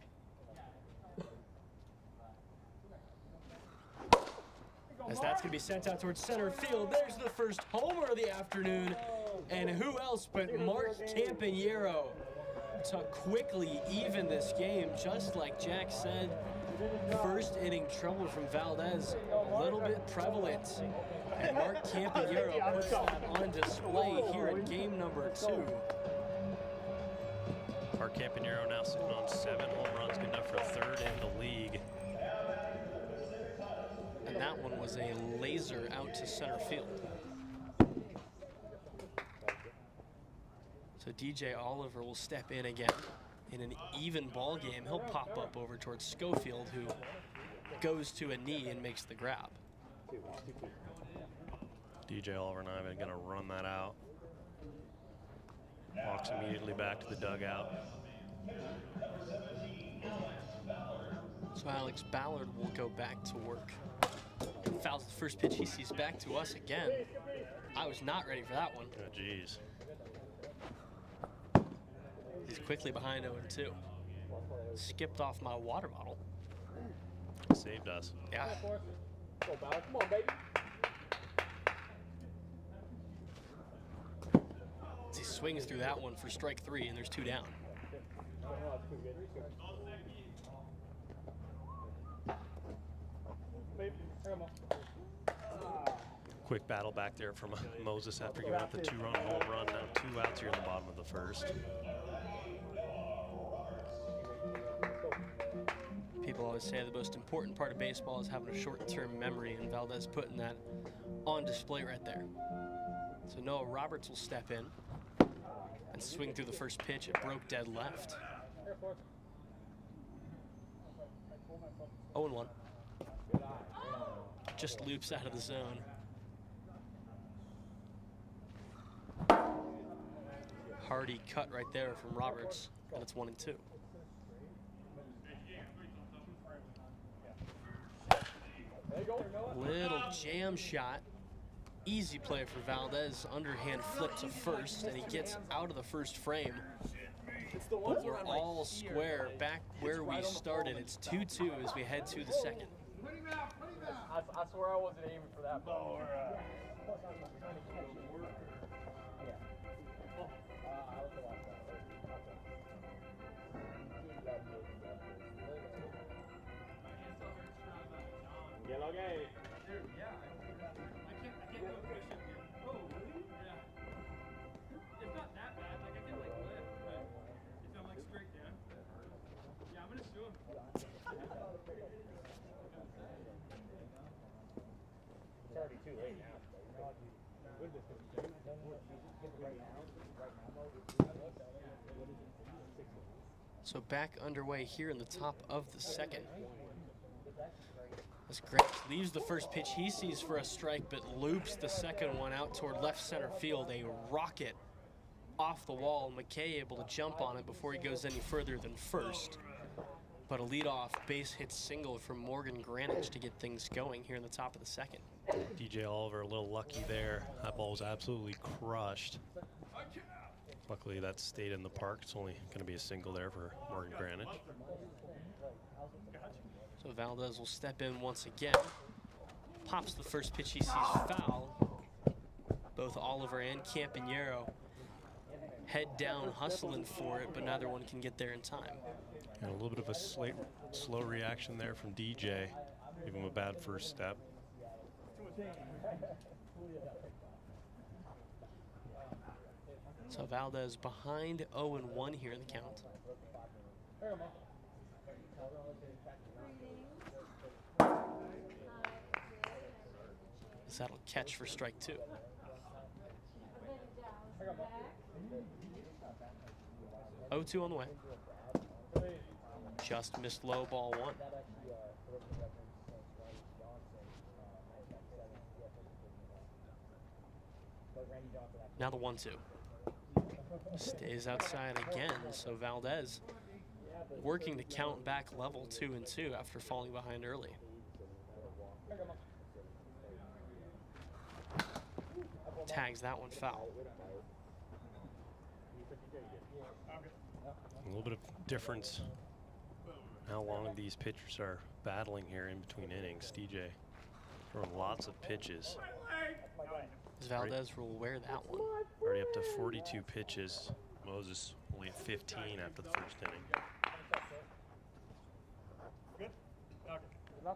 As that's going to be sent out towards center field. There's the first homer of the afternoon. And who else but Mark Campanero to quickly even this game, just like Jack said. First inning trouble from Valdez, a little bit prevalent. And Mark Campanero puts that on display here in game number 2. Mark Campanero now sitting on 7 home runs, good enough for 3rd in the league. And that one was a laser out to center field. So DJ Oliver will step in again. In an even ball game, he'll pop up over towards Schofield, who goes to a knee and makes the grab. DJ Oliver and Ivan going to run that out. Walks immediately back to the dugout. So Alex Ballard will go back to work. Fouls the first pitch he sees back to us again. I was not ready for that one. Oh, geez. He's quickly behind 0-2. Skipped off my water bottle. Saved us. Yeah. Come on, baby. He swings through that one for strike 3, and there's 2 down. Quick battle back there from Moses after giving up the 2-run home run. Now 2 outs here in the bottom of the first. People always say the most important part of baseball is having a short-term memory, and Valdez putting that on display right there. So Noah Roberts will step in and swing through the first pitch. It broke dead left. 0-1. Just loops out of the zone. Hardy cut right there from Roberts, and it's 1-2. Little jam shot. Easy play for Valdez. Underhand flip to first, and he gets out of the first frame. But we're all square back where we started. It's 2-2 as we head to the second. I swear I wasn't aiming for that ball. Yellow gate. It's not that bad. Like, I can, like, lift, but if I'm, like, straight down. Yeah, I'm gonna sue him. It's already too late now. So back underway here in the top of the second. As Grant leaves the first pitch he sees for a strike, but loops the second one out toward left center field. A rocket off the wall. McKay able to jump on it before he goes any further than first. But a leadoff base hit single from Morgan Granich to get things going here in the top of the second. DJ Oliver a little lucky there. That ball was absolutely crushed. Luckily that stayed in the park. It's only going to be a single there for Morgan Granich. So Valdez will step in once again. Pops the first pitch he sees foul. Both Oliver and Campanero head down hustling for it, but neither one can get there in time. And a little bit of a slow reaction there from DJ. Give him a bad first step. So Valdez behind 0-1 here in the count. That'll catch for strike 2. Oh, 2 on the way. Just missed low, ball 1. Now the 1-2. Stays outside again, so Valdez working to count back level 2-2 after falling behind early. Tags that one foul. A little bit of difference how long these pitchers are battling here in between innings. DJ throwing lots of pitches. Valdez will wear that one. Already up to 42 pitches. Moses only at 15 after the first inning.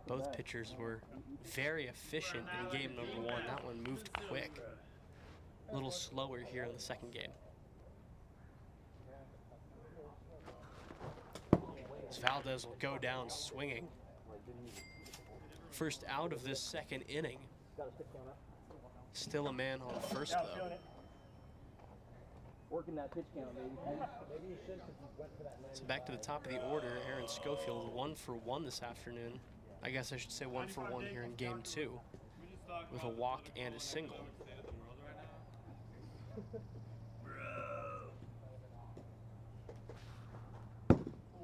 Both pitchers were very efficient in game number 1. That one moved quick. A little slower here in the second game. As Valdez will go down swinging. First out of this second inning. Still a man on first, though. Working that pitch count, baby. So back to the top of the order, Aaron Schofield 1 for 1 this afternoon. I guess I should say 1 for 1 here in game 2 with a walk and a single.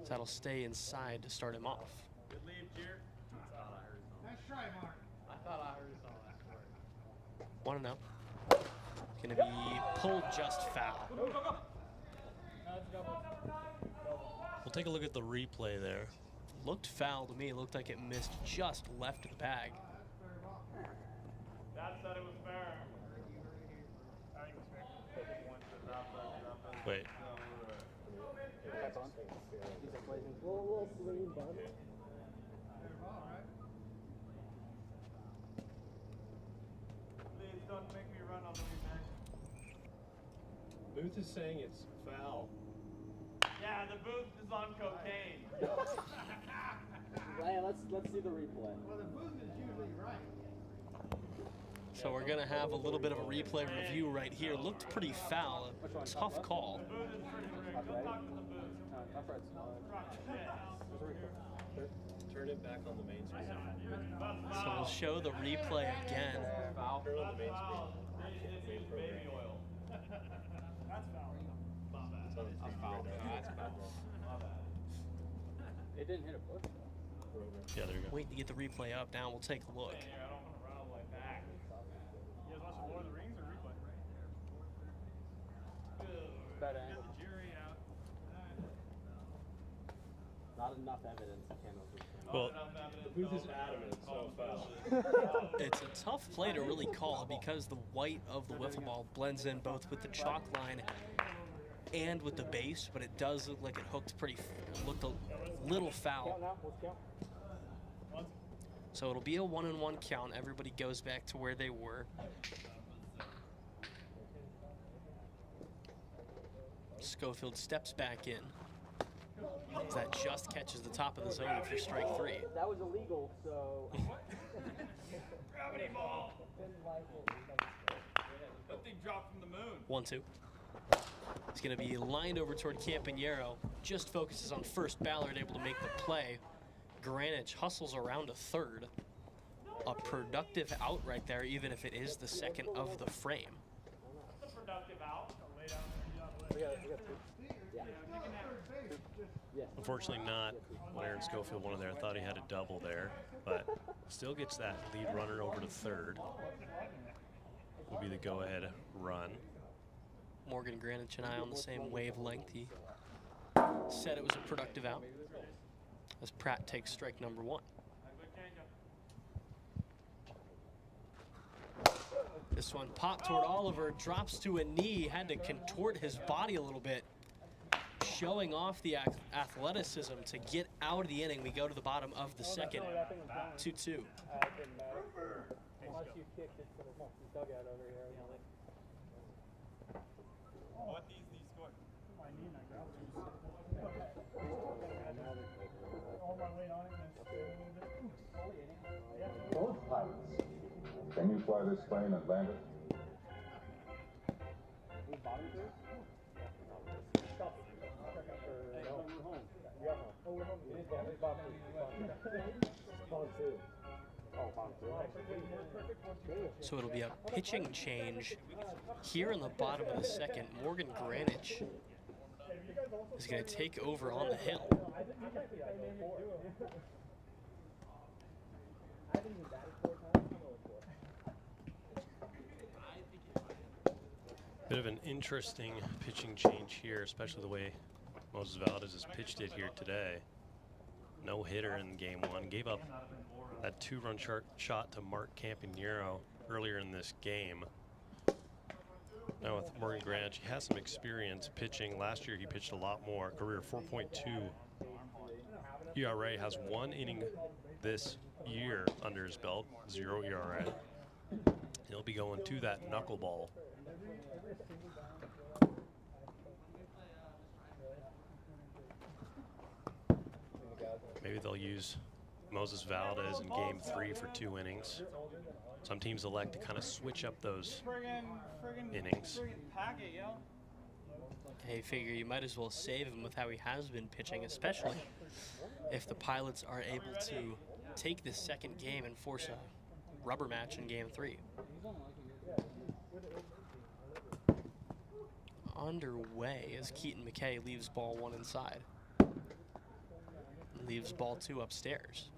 So that'll stay inside to start him off. Good lead, Jer. Nice try, Mark. I thought I heard all that. Want to know? It's going to be pulled just foul. We'll take a look at the replay there. Looked foul to me. It looked like it missed just left of the bag. Dad said it was fair. I think it was fair. Wait. Please don't make me run on the rematch. Booth is saying it's foul. Yeah, the booth is on cocaine. Ryan, let's see the replay. Well, the booth is usually right. So we're going to have a little bit of a replay review right here. Looked pretty foul. A tough call. Turn it back on the main screen. So we'll show the replay again. Turn on the main screen. Main program. That's foul. It's on the screen right now. It didn't hit a bush. Yeah, there you go. Wait to get the replay up. Now we'll take a look. You guys watching Lord of the Rings or replay? Bad angle. Jury out. Not enough evidence. Well, the booth is adamant, so foul. It's a tough play to really call because the white of the wiffle ball blends in both with the chalk line and with the base, but it does look like it looked a little foul. So it'll be a 1-and-1 count. Everybody goes back to where they were. Schofield steps back in. That just catches the top of the zone for strike 3. That was illegal, so. Gravity ball. That thing dropped from the moon. 1-2. It's going to be lined over toward Campanero. Just focuses on first. Ballard able to make the play. Granich hustles around a third. A productive out right there, even if it is the second of the frame. That's a productive out. Unfortunately not when Aaron Schofield wanted there. I thought he had a double there, but still gets that lead runner over to third. Will be the go-ahead run. Morgan Granich and I on the same wavelength. He said it was a productive out as Pratt takes strike number 1. This one popped toward Oliver, drops to a knee, had to contort his body a little bit, showing off the athleticism to get out of the inning. We go to the bottom of the second, 2-2. Unless you kicked it to the dugout over here. What these scored? I need that grab. All my weight on it and Both pilots. Can you fly this plane and land it? So it'll be a pitching change here in the bottom of the second. Morgan Granich is going to take over on the hill. Bit of an interesting pitching change here, especially the way Moses Valdez has pitched it here today. No hitter in game 1. Gave up that 2-run shot to Mark Campanero earlier in this game. Now with Morgan Granich, he has some experience pitching. Last year he pitched a lot more. Career 4.2 ERA, has 1 inning this year under his belt, 0 ERA. He'll be going to that knuckleball. Maybe they'll use Moses Valdez in game 3 for 2 innings. Some teams elect to kind of switch up those innings. Hey, figure you might as well save him with how he has been pitching, especially if the Pilots are able to take this second game and force a rubber match in game 3. Underway as Keaton McKay leaves ball 1 inside. Leaves ball 2 upstairs.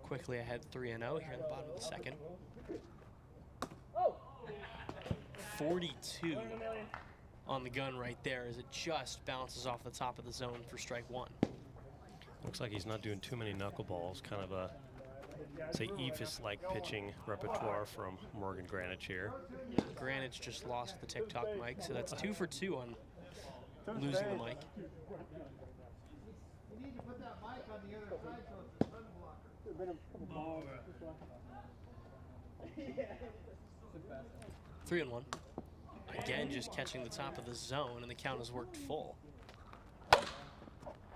Quickly ahead 3-0 here in the bottom of the second. 42 on the gun right there as it just bounces off the top of the zone for strike 1. Looks like he's not doing too many knuckleballs. Kind of a, say, Ephus-like pitching repertoire from Morgan Granich here. Granich just lost the TikTok mic, so that's 2 for 2 on losing the mic. You need to put that mic on the other side so it's a sun blocker. 3-1. Again, just catching the top of the zone, and the count has worked full.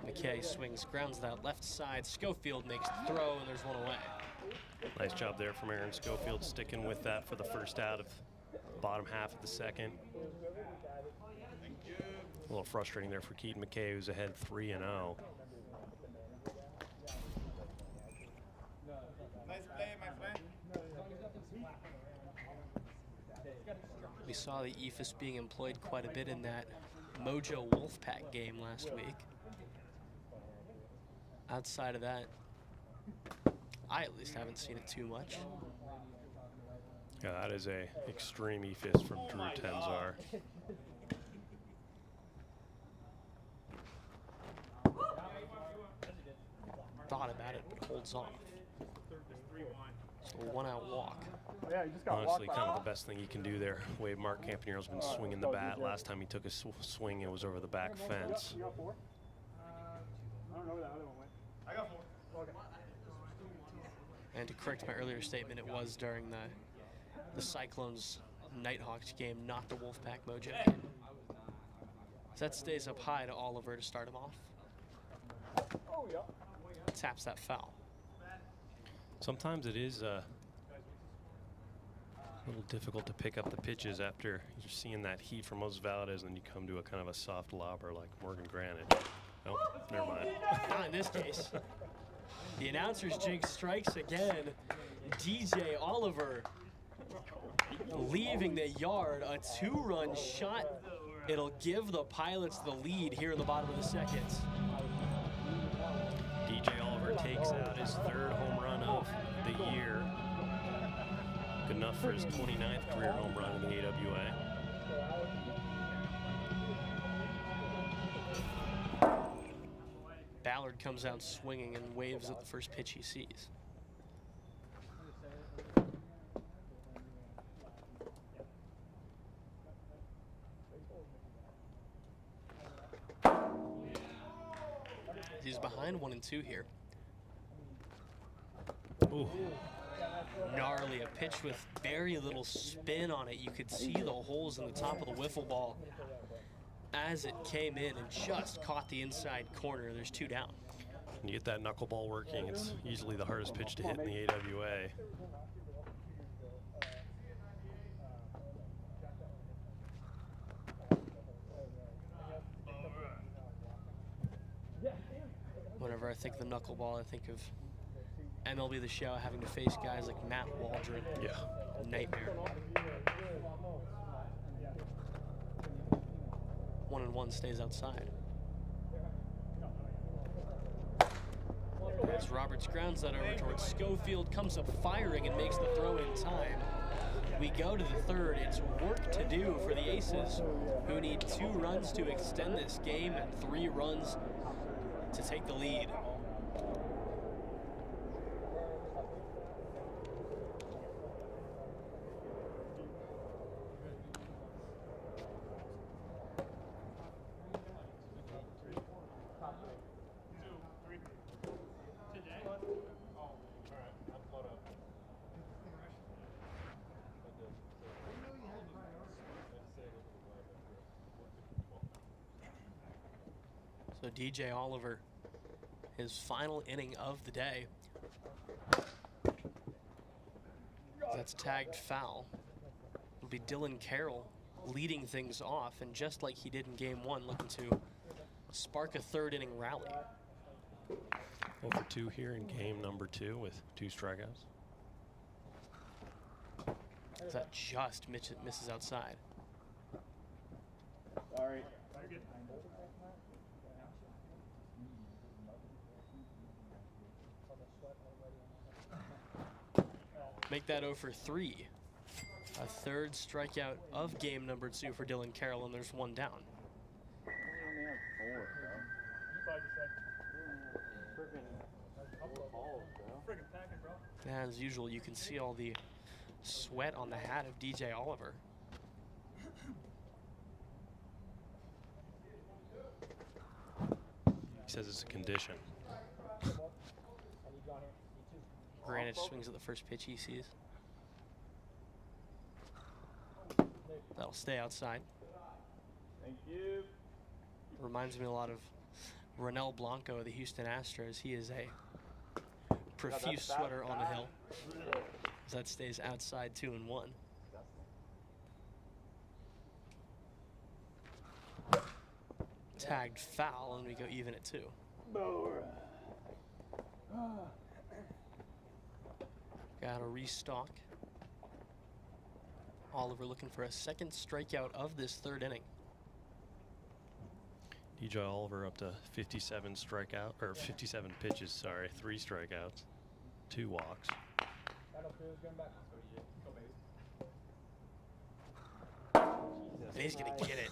McKay swings, grounds that left side. Schofield makes the throw, and there's one away. Nice job there from Aaron Schofield, sticking with that for the first out of the bottom half of the second. A little frustrating there for Keaton McKay, who's ahead 3-0. Nice play, my friend. We saw the EFIS being employed quite a bit in that Mojo Wolfpack game last week. Outside of that, I at least haven't seen it too much. Yeah, that is a extreme EFIS from Drew Tenzar. Thought about it, but holds off. So a one-out walk. Honestly, kind of the best thing you can do there. The way Mark Campanero's been swinging the bat. Last time he took a swing, it was over the back fence. I don't know where that other one went. I got 4. And to correct my earlier statement, it was during the Cyclones Nighthawks game, not the Wolfpack Mojo game. So that stays up high to Oliver to start him off. Taps that foul. Sometimes it is a little difficult to pick up the pitches after you're seeing that heat from Moses Valadez, and then you come to a kind of a soft lobber like Morgan Granite. Oh, never mind. Not in this case. The announcer's jinx strikes again. DJ Oliver leaving the yard. A 2-run shot. It'll give the Pilots the lead here in the bottom of the second. DJ Oliver takes out his 3rd home run of the year. Good enough for his 29th career home run in the AWA. Ballard comes out swinging and waves at the first pitch he sees. He's behind 1-2 here. Ooh. Gnarly, a pitch with very little spin on it. You could see the holes in the top of the wiffle ball as it came in and just caught the inside corner. There's 2 down. When you get that knuckleball working, it's easily the hardest pitch to hit in the AWA. Whenever I think of the knuckleball, I think of MLB The Show having to face guys like Matt Waldron. Yeah. Nightmare. 1-1 stays outside. As Roberts grounds that over towards Schofield, comes up firing and makes the throw in time. We go to the 3rd. It's work to do for the Aces, who need 2 runs to extend this game and 3 runs to take the lead. So DJ Oliver, his final inning of the day. That's tagged foul. It'll be Dylan Carroll leading things off, and just like he did in game 1, looking to spark a 3rd inning rally. 0-for-2 here in game number 2 with 2 strikeouts. That just misses outside. Sorry. Make that 0-for-3. A 3rd strikeout of game number 2 for Dylan Carroll, and there's 1 down. As usual, you can see all the sweat on the hat of DJ Oliver. He says it's a condition. Granite swings at the first pitch he sees. That'll stay outside. Thank you. Reminds me a lot of Ronel Blanco of the Houston Astros. He is a profuse sweater on the hill. As that stays outside 2-1. Tagged foul, and we go even at 2. Got a restock. Oliver looking for a second strikeout of this third inning. DJ Oliver up to 57 strikeout, or 57 pitches, sorry, 3 strikeouts, 2 walks. And he's gonna get it.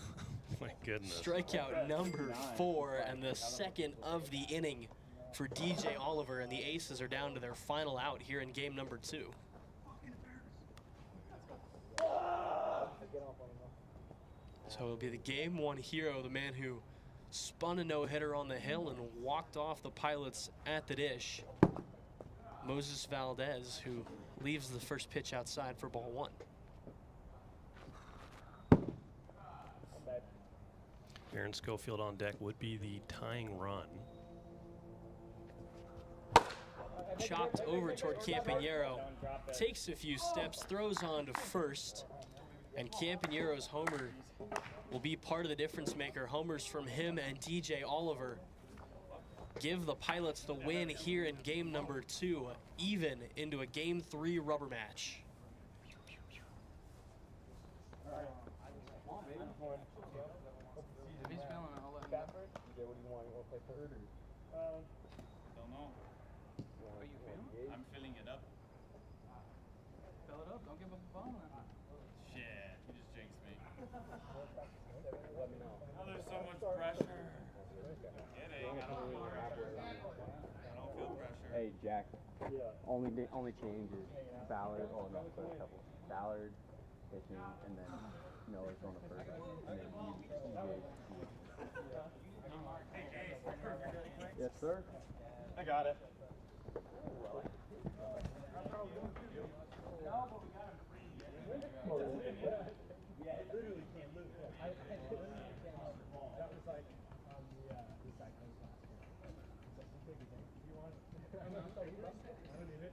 My goodness. Strikeout number 4 and the second of the inning for DJ Oliver, and the Aces are down to their final out here in game number 2. So it'll be the game 1 hero, the man who spun a no-hitter on the hill and walked off the Pilots at the dish, Moses Valdez, who leaves the first pitch outside for ball 1. Aaron Schofield on deck would be the tying run. Chopped over toward Campagnaro, takes a few steps, throws on to first, and Campagnero's homer will be part of the difference maker. Homers from him and DJ Oliver give the Pilots the win here in game number 2, even into a game 3 rubber match. If he's feeling it, I'll let him go. What do you want? You want to play third or? Don't know. How you feeling? I'm filling it up. Fill it up. Don't give up the ball now. Shit, you just jinxed me. Let me know. Oh, there's so much pressure. Kidding. I don't feel pressure. I don't feel pressure. Hey, Jack. Yeah. Only change is Ballard. Oh no, a couple. Ballard pitching, and then Miller's on the first, and then Yes, sir. I got it.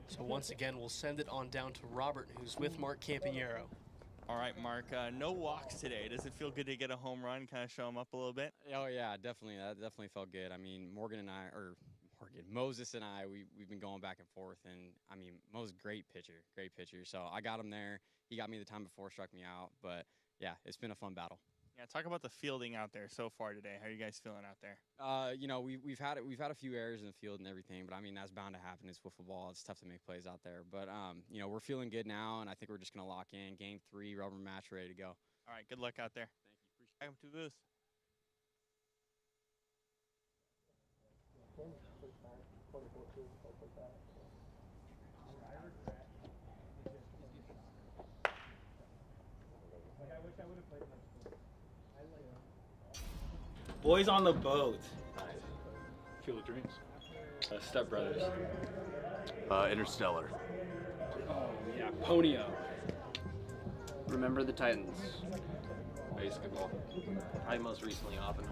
So once again, we'll send it on down to Robert, who's with Mark Campagnaro. All right, Mark, no walks today. Does it feel good to get a home run, kind of show him up a little bit? Oh, yeah, definitely. That definitely felt good. I mean, Moses and I, we've been going back and forth, and, I mean, Mo's great pitcher. So I got him there. He got me the time before, struck me out. But, yeah, it's been a fun battle. Yeah, talk about the fielding out there so far today. How are you guys feeling out there? You know, we've had a few errors in the field and everything, but I mean that's bound to happen. It's wiffle ball. It's tough to make plays out there, but you know, we're feeling good now, and I think we're just gonna lock in game 3 rubber match, ready to go. All right, good luck out there. Thank you. Appreciate it. Welcome to the booth. Boys on the boat. Field of Dreams. Step Brothers. Interstellar. Oh, yeah. Ponyo. Remember the Titans. Basketball. Probably most recently Oppen.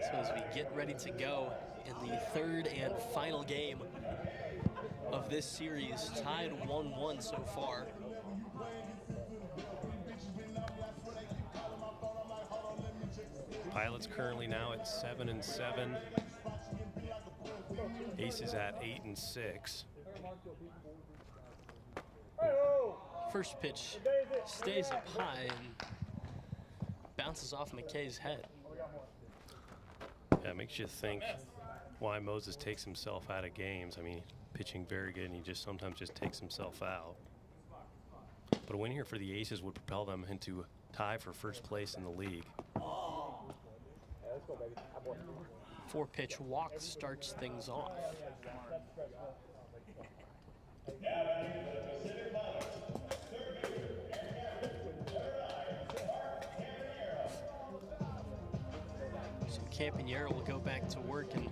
So as we get ready to go in the third and final game of this series, tied 1-1 so far. Pilots currently now at 7-7. Aces at 8-6. First pitch stays up high and bounces off McKay's head. Yeah, it makes you think why Moses takes himself out of games. I mean, pitching very good, and he just sometimes just takes himself out. But a win here for the Aces would propel them into a tie for first place in the league. 4-pitch walk starts things off. So Campagnaro will go back to work, and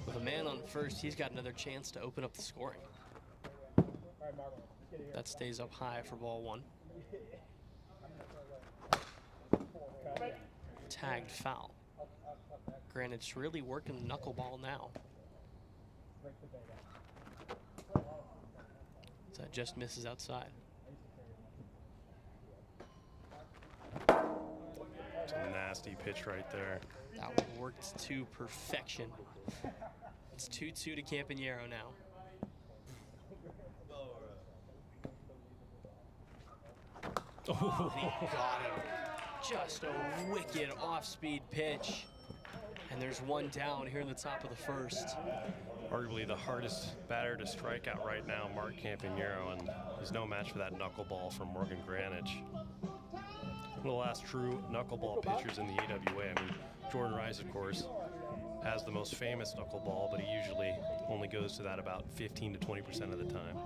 with a man on first, he's got another chance to open up the scoring. That stays up high for ball 1. Tagged foul. Greenwich really working the knuckleball now. So that just misses outside. It's a nasty pitch right there. That one worked to perfection. It's 2-2 to Campagnaro now. Oh, he got him. Just a wicked off-speed pitch. And there's one down here in the top of the first. Arguably the hardest batter to strike out right now, Mark Campagnaro, and he's no match for that knuckleball from Morgan Greenwich. One of the last true knuckleball pitchers in the AWA. I mean, Jordan Rice, of course, has the most famous knuckleball, but he usually only goes to that about 15 to 20% of the time.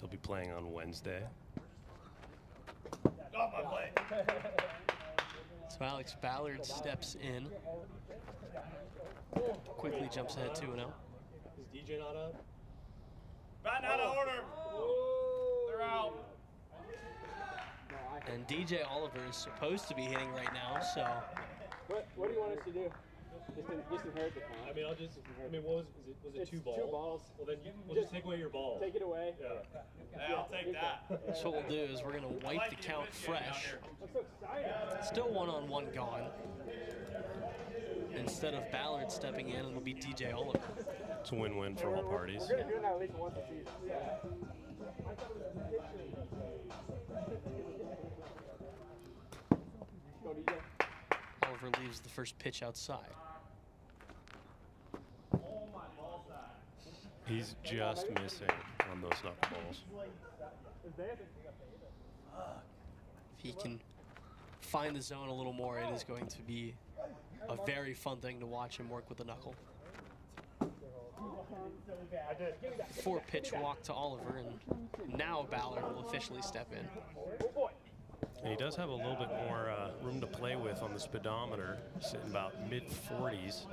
He'll be playing on Wednesday. Oh, my play. So Alex Ballard steps in. Quickly jumps ahead 2-0. Is DJ not up? Batting out of order. They're out. And DJ Oliver is supposed to be hitting right now, so. What do you want us to do? Just inherit the count. I mean, was it 2 balls? 2 balls. Well, then we'll just take away your ball. Take it away? Yeah, I'll take that. So what we'll do is we're going to wipe the count fresh. I'm so excited. Still 1-on-1 gone. Instead of Ballard stepping in, it'll be DJ Oliver. It's a win-win for all parties. We're going to do that at least once a season. Go, DJ. Oliver leaves the first pitch outside. He's just missing on those knuckleballs. If he can find the zone a little more, it is going to be a very fun thing to watch him work with the knuckle. 4-pitch walk to Oliver, and now Ballard will officially step in. And he does have a little bit more room to play with on the speedometer, sitting about mid-40s.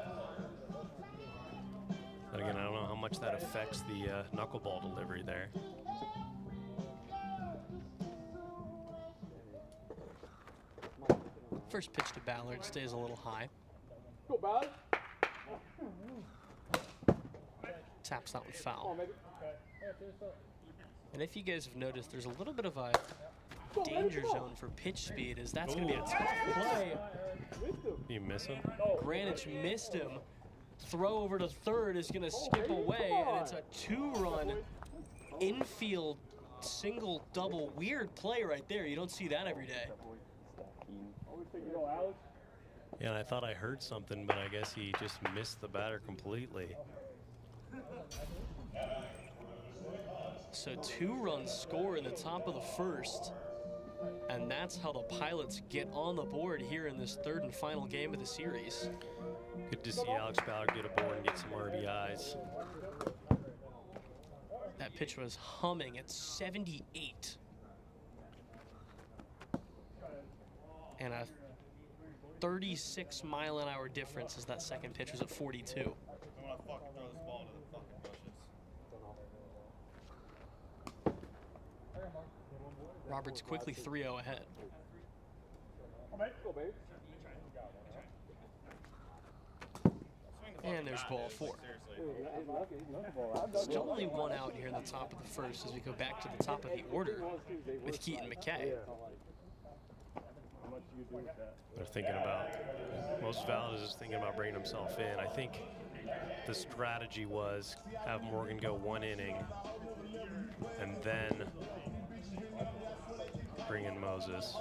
But again, I don't know how much that affects the knuckleball delivery there. First pitch to Ballard stays a little high. Go, Ballard. Taps that one foul. And if you guys have noticed, there's a little bit of a danger zone for pitch speed, as that's going to be a tough play. You miss him? Greenwich missed him. Throw over to third is going to skip away, and it's a 2-run infield single double. Weird play right there. You don't see that every day. Yeah, and I thought I heard something, but I guess he just missed the batter completely. So 2-run score in the top of the first, and that's how the Pilots get on the board here in this third and final game of the series. Good to see Alex Ballard get aboard and get some RBIs. That pitch was humming at 78. And a 36-mile-an-hour difference as that second pitch was at 42. Roberts quickly 3-0 ahead. And there's ball 4. Still only one out here in the top of the first as we go back to the top of the order with Keaton McKay. They're thinking about, most Valdez is thinking about bringing himself in. I think the strategy was have Morgan go 1 inning and then bring in Moses.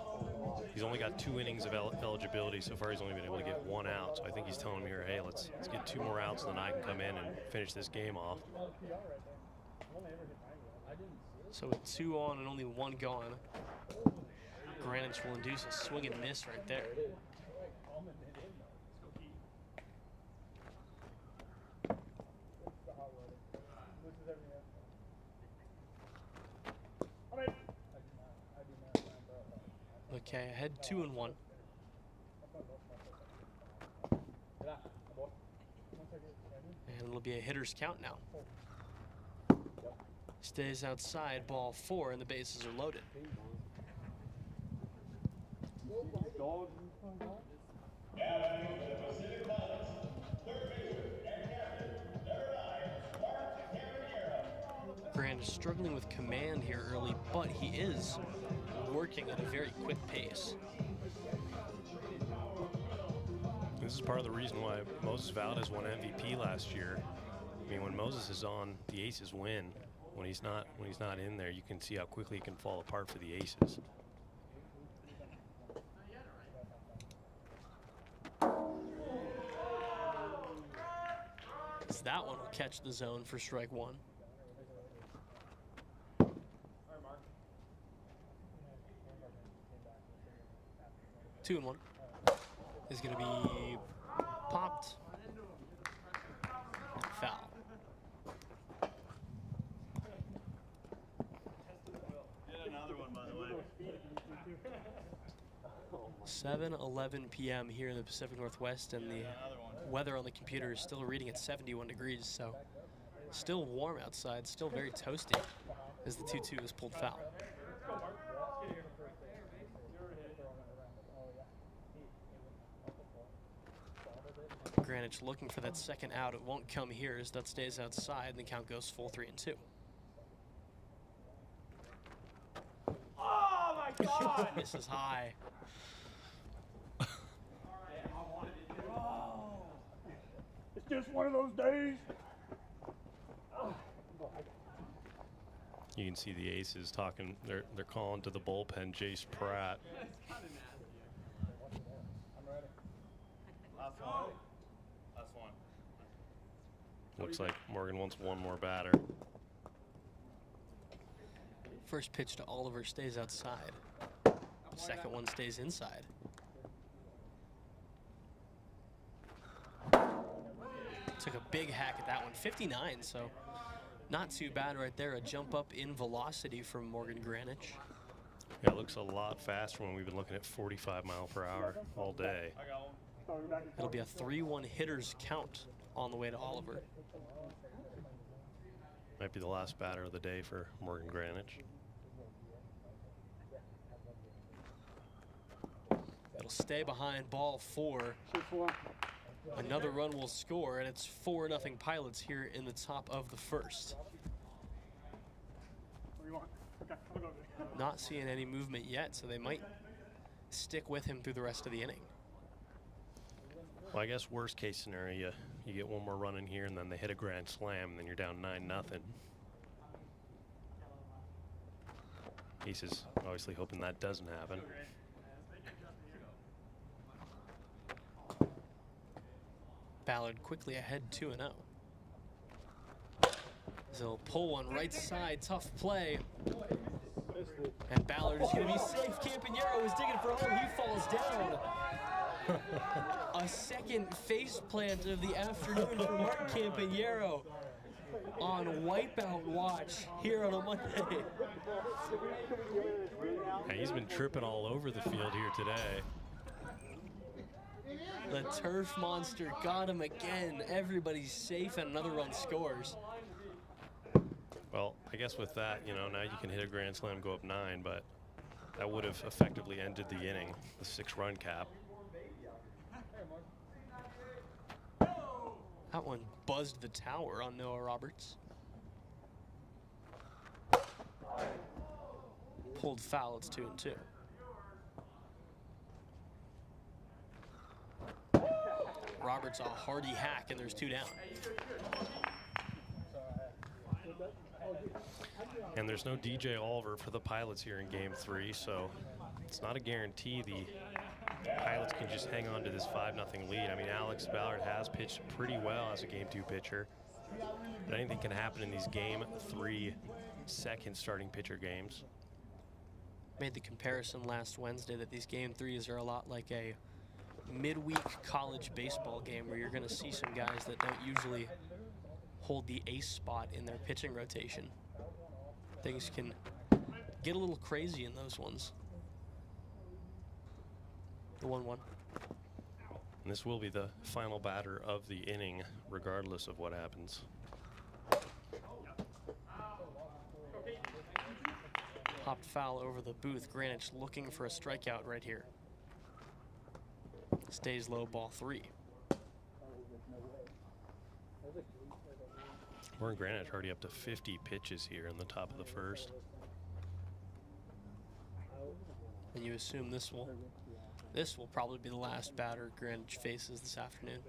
He's only got 2 innings of eligibility. So far he's only been able to get 1 out. So I think he's telling me here, hey, let's get 2 more outs, and then I can come in and finish this game off. So with 2 on and only 1 gone, Greenwich will induce a swing and miss right there. Okay, ahead 2-1. And it'll be a hitter's count now. Stays outside, ball 4, and the bases are loaded. Grant is struggling with command here early, but he is working at a very quick pace. This is part of the reason why Moses Valdez won MVP last year. I mean, when Moses is on, the Aces win. When he's not in there, you can see how quickly it can fall apart for the Aces. So that one will catch the zone for strike one. Two and one is going to be popped. Foul. Get another one, by the way. 7:11 p.m. here in the Pacific Northwest, and the weather on the computer is still reading at 71 degrees, so still warm outside, still very toasty as the 2-2 is pulled foul. Greenwich looking for that second out. It won't come here as that stays outside, and the count goes full 3-2. Oh my God! Misses high. It's just one of those days. You can see the Aces talking. They're calling to the bullpen, Jace Pratt. Last one. Last one. Looks like Morgan wants one more batter. First pitch to Oliver stays outside. Second one stays inside. Took a big hack at that one, 59, so not too bad right there. A jump up in velocity from Morgan Greenwich. Yeah, it looks a lot faster when we've been looking at 45 miles per hour all day. It'll be a 3-1 hitters count on the way to Oliver. Might be the last batter of the day for Morgan Greenwich. It'll stay behind ball 4. Another run will score, and it's 4-0 Pilots here in the top of the first. Not seeing any movement yet, so they might stick with him through the rest of the inning. Well, I guess worst case scenario, you get one more run in here, and then they hit a grand slam, and then you're down 9-0. Aces obviously hoping that doesn't happen. Ballard quickly ahead 2-0. They'll pull one right side, tough play. And Ballard is going to be safe. Campagnaro is digging for home. He falls down. A second face plant of the afternoon for Mark Campagnaro on wipeout watch here on a Monday. Yeah, he's been tripping all over the field here today. The turf monster got him again. Everybody's safe and another run scores. Well, I guess with that, you know, now you can hit a grand slam, go up 9, but that would have effectively ended the inning, the 6-run cap. That one buzzed the tower on Noah Roberts. Pulled foul, it's 2-2. Roberts a hearty hack, and there's 2 down. And there's no DJ Oliver for the Pilots here in Game 3, so it's not a guarantee the Pilots can just hang on to this 5-0 lead. I mean, Alex Ballard has pitched pretty well as a Game 2 pitcher, but anything can happen in these Game 3 second starting pitcher games. Made the comparison last Wednesday that these Game 3s are a lot like a midweek college baseball game where you're going to see some guys that don't usually hold the ace spot in their pitching rotation. Things can get a little crazy in those ones. The 1-1. And this will be the final batter of the inning, regardless of what happens. Popped foul over the booth. Greenwich looking for a strikeout right here. Stays low, ball 3. Warren Granite already up to 50 pitches here in the top of the first. And you assume this will probably be the last batter Greenwich faces this afternoon.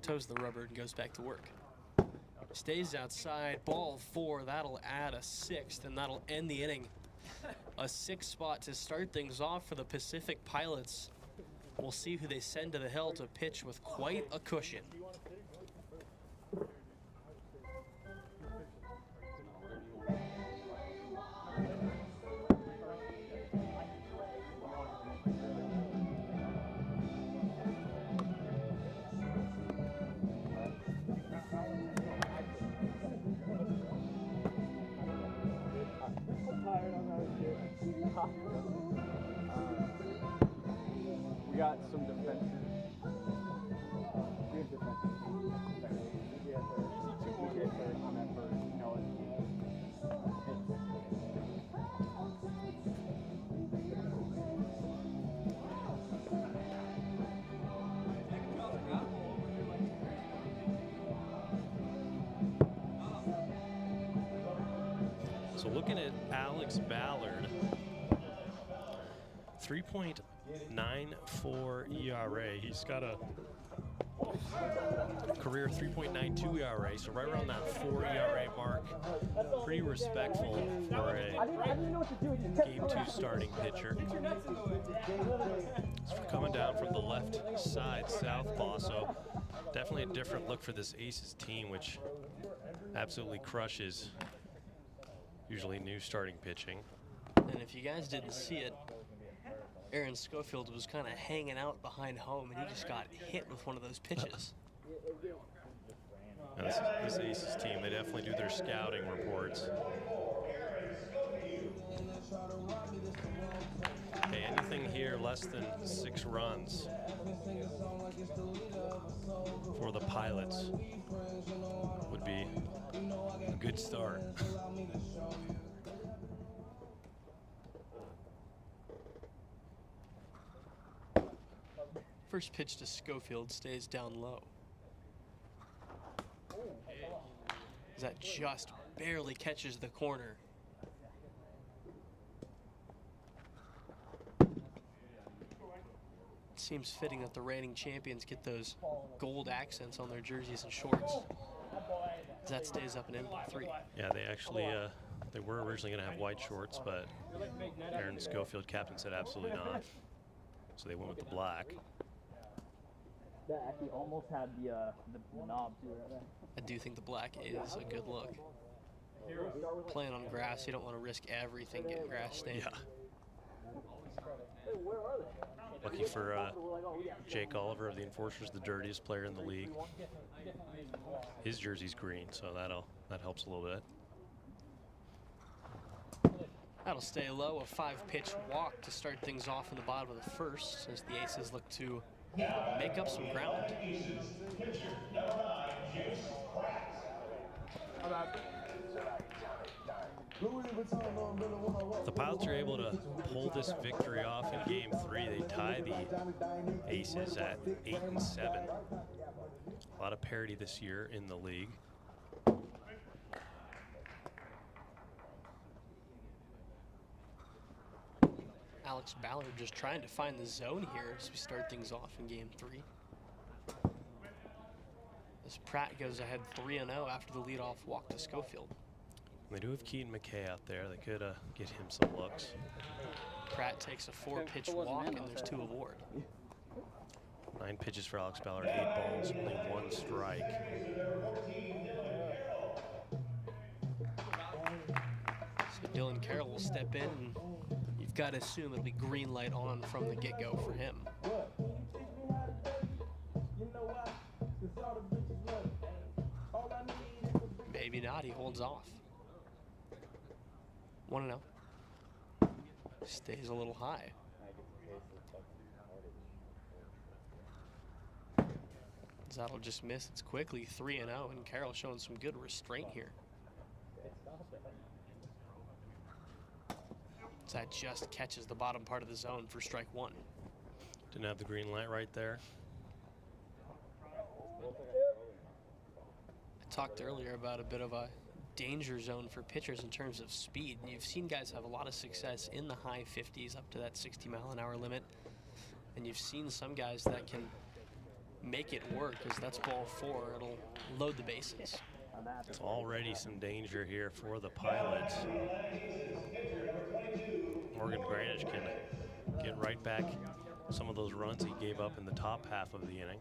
Toes the rubber and goes back to work. Stays outside, ball 4. That'll add a 6th, and that'll end the inning. A 6th spot to start things off for the Pacific Pilots. We'll see who they send to the hill to pitch with quite a cushion. We got some defensive. Good defensive. On that first, you know, So looking at Alex Ballard, 3.94 ERA. He's got a career 3.92 ERA, so right around that 4 ERA mark. Pretty respectful for a Game 2 starting pitcher. So coming down from the left side, southpaw, so definitely a different look for this Aces team, which absolutely crushes usually new starting pitching. And if you guys didn't see it, Aaron Schofield was kind of hanging out behind home, and he just got hit with one of those pitches. And this Aces team, they definitely do their scouting reports. Hey, anything here less than 6 runs for the Pilots would be a good start. First pitch to Schofield stays down low. That just barely catches the corner. It seems fitting that the reigning champions get those gold accents on their jerseys and shorts. That stays up and in by 3. Yeah, they actually they were originally going to have white shorts, but Aaron Schofield, captain, said absolutely not. So they went with the black. that actually almost had the knob too right there. I do think the black is a good look. Playing on grass, you don't want to risk everything getting grass stained. Yeah. Lucky for Jake Oliver of the Enforcers, the dirtiest player in the league. His jersey's green, so that helps a little bit. That'll stay low. A 5-pitch walk to start things off in the bottom of the first as the Aces look to make up some ground. The Pilots are able to pull this victory off in Game 3. They tie the Aces at 8-7. A lot of parity this year in the league. Alex Ballard just trying to find the zone here as we start things off in Game 3. As Pratt goes ahead 3-0 after the leadoff walk to Schofield. They do have Keaton McKay out there. They could get him some looks. Pratt takes a 4-pitch walk and there's 2 aboard. 9 pitches for Alex Ballard, 8 balls, only 1 strike. So Dylan Carroll will step in, and you've got to assume it'll be green light on from the get-go for him. Maybe not, he holds off. 1-0. Stays a little high. That'll just miss. It's quickly 3-0, and Carroll showing some good restraint here. So that just catches the bottom part of the zone for strike one. Didn't have the green light right there. I talked earlier about a bit of a danger zone for pitchers in terms of speed. And you've seen guys have a lot of success in the high 50s up to that 60-mile-an-hour limit. And you've seen some guys that can make it work, as that's ball 4. It'll load the bases. It's already some danger here for the Pilots. Morgan Granich can get right back some of those runs he gave up in the top half of the inning.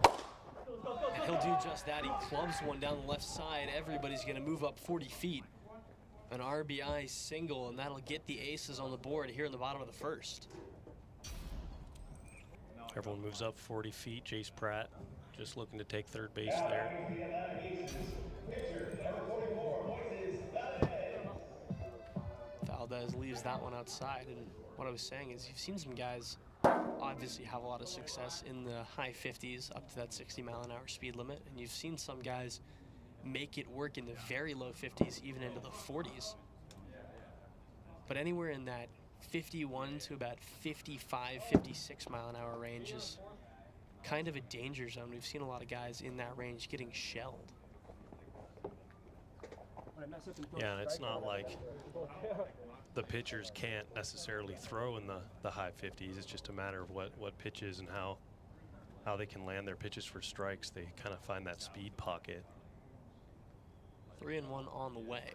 And he'll do just that. He clubs one down the left side. Everybody's going to move up 40 feet. An RBI single, and that'll get the Aces on the board here in the bottom of the first. Everyone moves up 40 feet. Jace Pratt just looking to take third base there. Valdez leaves that one outside. And what I was saying is you've seen some guys obviously have a lot of success in the high 50s up to that 60-mile-an-hour speed limit. And you've seen some guys make it work in the very low 50s, even into the 40s. But anywhere in that 51 to about 55, 56 mile an hour range is kind of a danger zone. We've seen a lot of guys in that range getting shelled. Yeah, and it's not like the pitchers can't necessarily throw in the high 50s. It's just a matter of what pitches and how they can land their pitches for strikes. They kind of find that speed pocket. 3-1 on the way.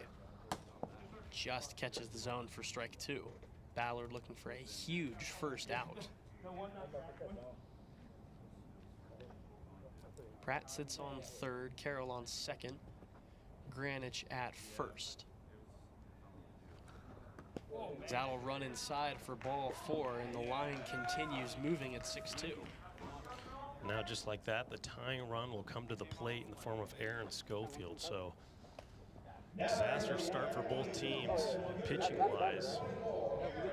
Just catches the zone for strike 2. Ballard looking for a huge first out. Pratt sits on third, Carroll on second, Granich at first. That'll run inside for ball 4, and the line continues moving at 6-2. Now, just like that, the tying run will come to the plate in the form of Aaron Schofield. So, disaster start for both teams, pitching-wise.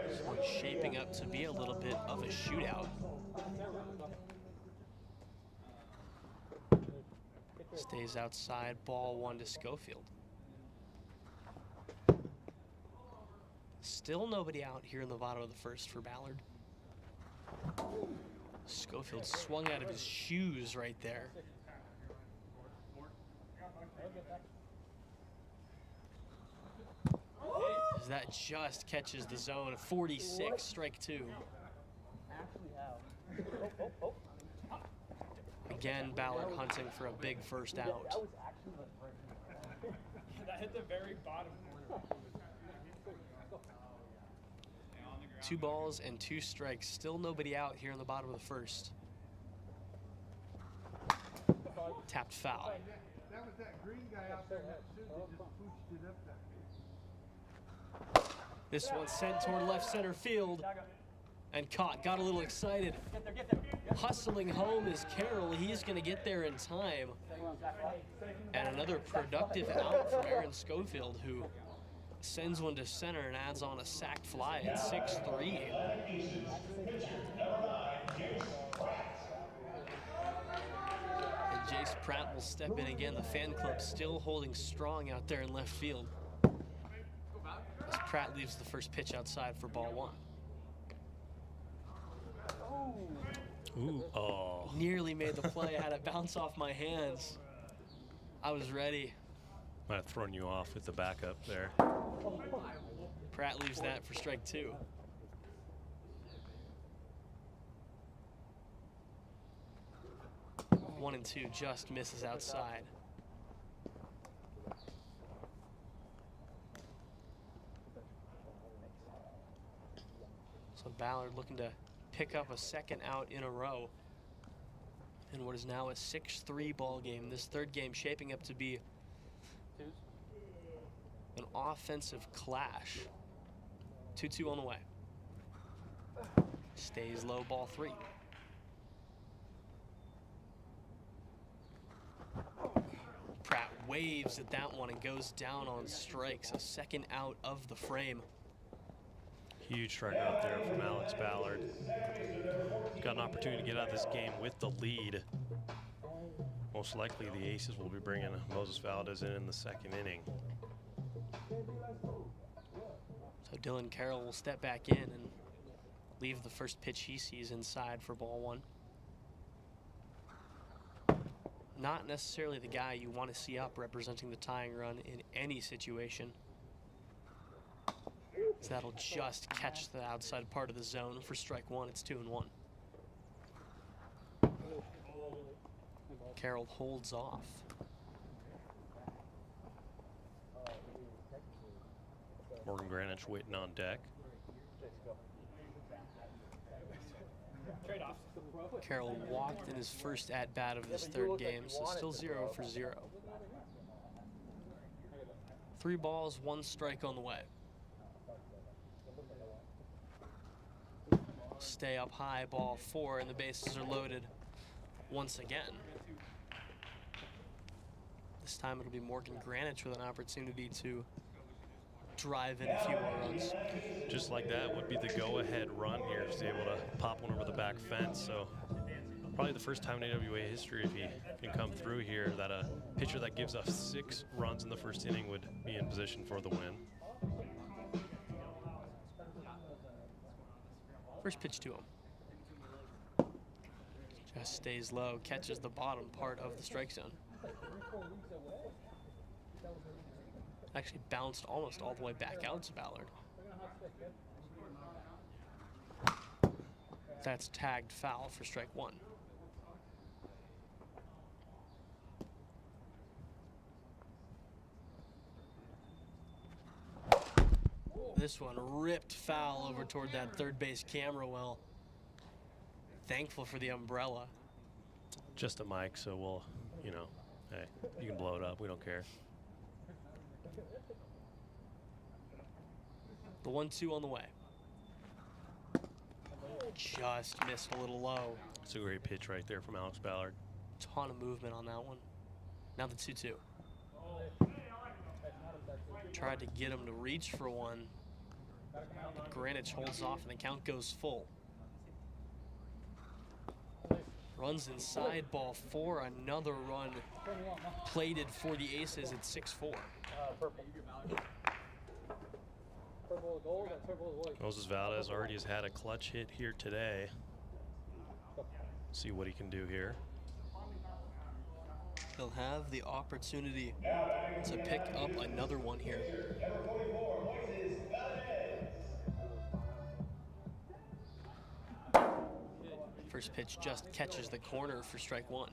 This one's shaping up to be a little bit of a shootout. Stays outside, ball 1 to Schofield. Still nobody out here in the bottom of the first for Ballard. Schofield swung out of his shoes right there. As that just catches the zone. 46, strike 2. Again, Ballard hunting for a big first out. That hit the very bottom. 2 balls and 2 strikes. Still nobody out here in the bottom of the first. Tapped foul. That was that green guy out there that just pooched it up there. This one sent toward left center field and caught. Got a little excited. Hustling home is Carroll. He's going to get there in time. And another productive out from Aaron Schofield, who sends one to center and adds on a sacked fly at 6-3. And Jace Pratt will step in again. The fan club still holding strong out there in left field, as Pratt leaves the first pitch outside for ball 1. Ooh, oh. Nearly made the play. I had it bounce off my hands. I was ready. Might have thrown you off with the backup there. Pratt leaves that for strike 2. One and 2 just misses outside. So Ballard looking to pick up a second out in a row in what is now a 6-3 ball game. This third game shaping up to be an offensive clash. 2-2 on the way. Stays low, ball 3. Pratt waves at that one and goes down on strikes. A second out of the frame. Huge strikeout there from Alex Ballard. Got an opportunity to get out of this game with the lead. Most likely the Aces will be bringing Moses Valdez in the second inning. So Dylan Carroll will step back in and leave the first pitch he sees inside for ball one. Not necessarily the guy you want to see up representing the tying run in any situation. So that'll just catch the outside part of the zone for strike one. It's 2-1. Carroll holds off. Morgan Granich waiting on deck. Carroll walked in his first at-bat of this third game, so still 0 for 0. 3 balls, 1 strike on the way. Stay up high, ball 4, and the bases are loaded once again. This time it'll be Morgan Granich with an opportunity to drive in a few more runs. Just like that would be the go-ahead run here if he's able to pop one over the back fence. So probably the first time in AWA history, if he can come through here, that a pitcher that gives us 6 runs in the first inning would be in position for the win. First pitch to him. Just stays low, catches the bottom part of the strike zone. Actually bounced almost all the way back out to Ballard. That's tagged foul for strike 1. This one ripped foul over toward that third base camera well. Thankful for the umbrella. Just a mic, so we'll, you know, hey, you can blow it up. We don't care. The 1-2 on the way. Just missed a little low. It's a great pitch right there from Alex Ballard. Ton of movement on that one. Now the 2-2. Tried to get him to reach for one. Granich holds off and the count goes full. Runs inside, ball 4. Another run plated for the Aces at 6-4. Moses Valdez already has had a clutch hit here today. See what he can do here. He'll have the opportunity to pick up another one here. First pitch just catches the corner for strike 1.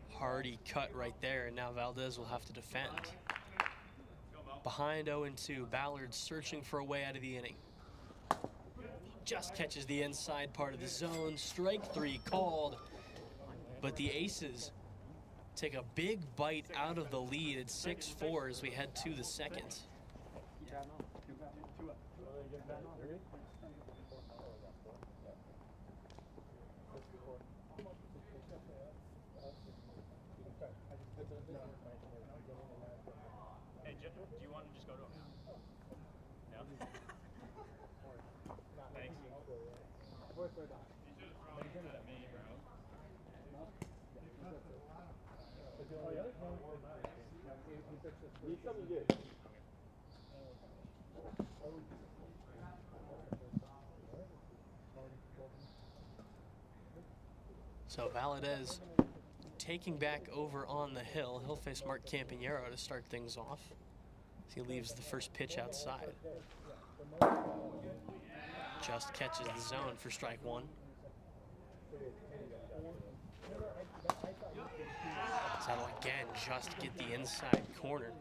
Hardy cut right there, and now Valdez will have to defend. Behind 0-2, Ballard searching for a way out of the inning. Just catches the inside part of the zone. Strike 3 called, but the Aces take a big bite out of the lead at 6-4 as we head to the second. Hey, do you want to just go to him now? No? Thanks. So Valadez taking back over on the hill. He'll face Mark Campanero to start things off. He leaves the first pitch outside. Just catches the zone for strike 1. That'll again just get the inside corner.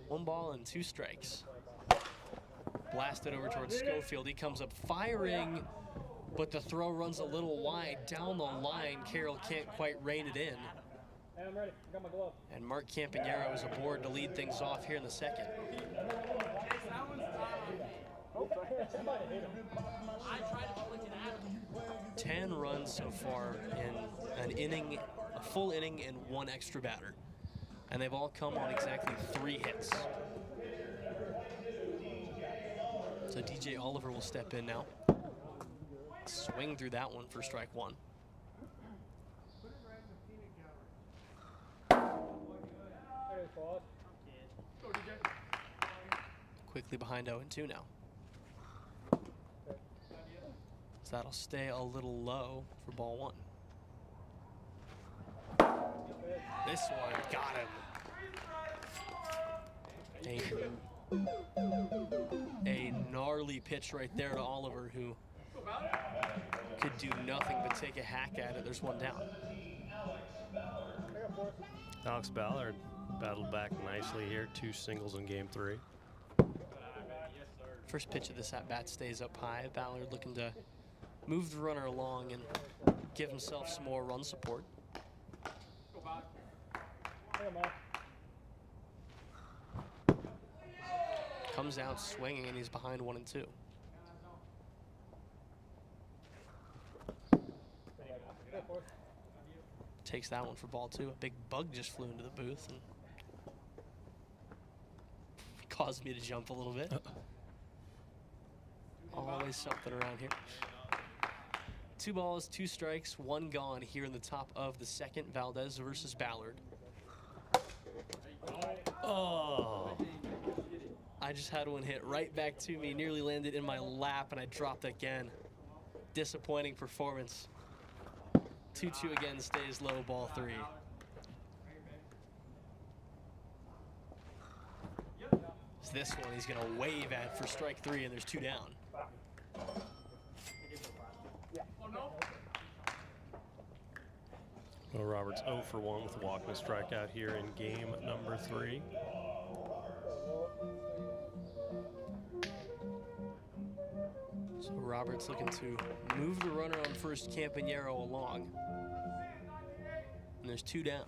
One ball and 2 strikes. Blasted over towards Schofield. He comes up firing, but the throw runs a little wide down the line. Carroll can't quite rein it in. Hey, I'm ready. I got my glove. And Mark Campanero is aboard to lead things off here in the second. 10 runs so far in an inning, a full inning and 1 extra batter. And they've all come on exactly 3 hits. So DJ Oliver will step in now. Swing through that one for strike one. Quickly behind 0-2 now. So that'll stay a little low for ball one. This one got him. A gnarly pitch right there to Oliver, who could do nothing but take a hack at it. There's one down. Alex Ballard battled back nicely here. 2 singles in game 3. First pitch of this at-bat stays up high. Ballard looking to move the runner along and give himself some more run support. Comes out swinging, and he's behind 1-2. Takes that one for ball 2. A big bug just flew into the booth and caused me to jump a little bit. Always something around here. 2 balls, 2 strikes, 1 gone here in the top of the second. Valdez versus Ballard. Oh. I just had one hit right back to me, nearly landed in my lap, and I dropped again. Disappointing performance. 2-2 again, stays low, ball 3. So this one he's gonna wave at for strike 3, and there's 2 down. Well, Roberts 0 for 1 with a walk and a strikeout here in game number 3. So Roberts looking to move the runner on first, Campanero along. And there's 2 down.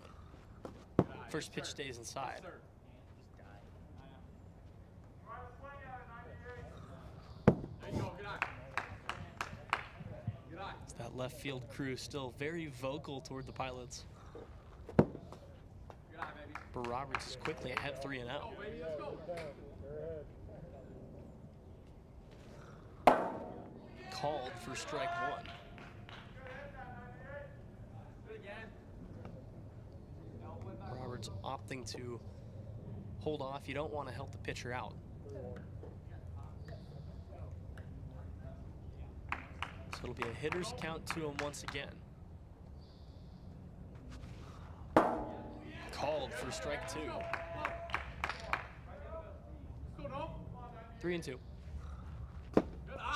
First pitch stays inside. It's that left field crew still very vocal toward the Pilots. But Roberts is quickly ahead 3-0. Called for strike 1. Roberts opting to hold off. You don't want to help the pitcher out. So it'll be a hitter's count to him once again. Called for strike 2. 3-2.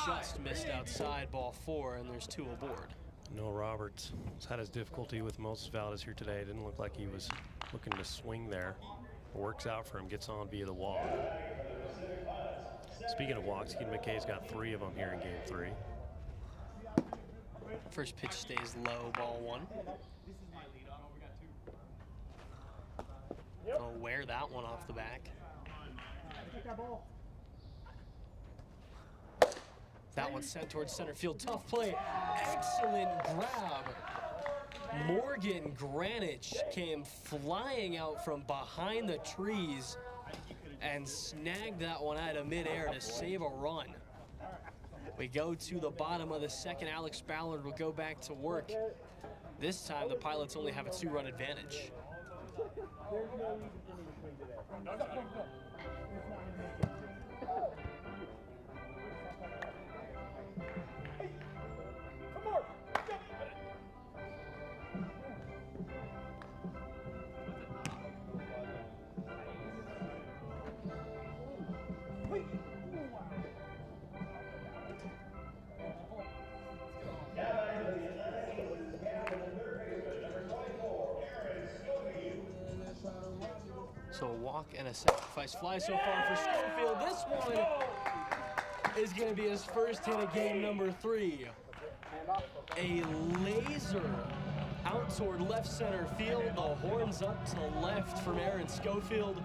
Just missed outside, ball 4, and there's 2 aboard. No, Roberts has had his difficulty with Moses Valdez here today. It didn't look like he was looking to swing there. Works out for him, gets on via the walk. Speaking of walks, Keaton McKay's got 3 of them here in game 3. First pitch stays low, ball 1. Gonna wear that one off the back. That one sent towards center field. Tough play. Excellent grab. Morgan Granich came flying out from behind the trees and snagged that one out of midair to save a run. We go to the bottom of the second. Alex Ballard will go back to work. This time the Pilots only have a 2-run advantage. So a walk and a sacrifice fly so far for Schofield. This one is going to be his first hit of game number 3. A laser out toward left center field. The horns up to left from Aaron Schofield.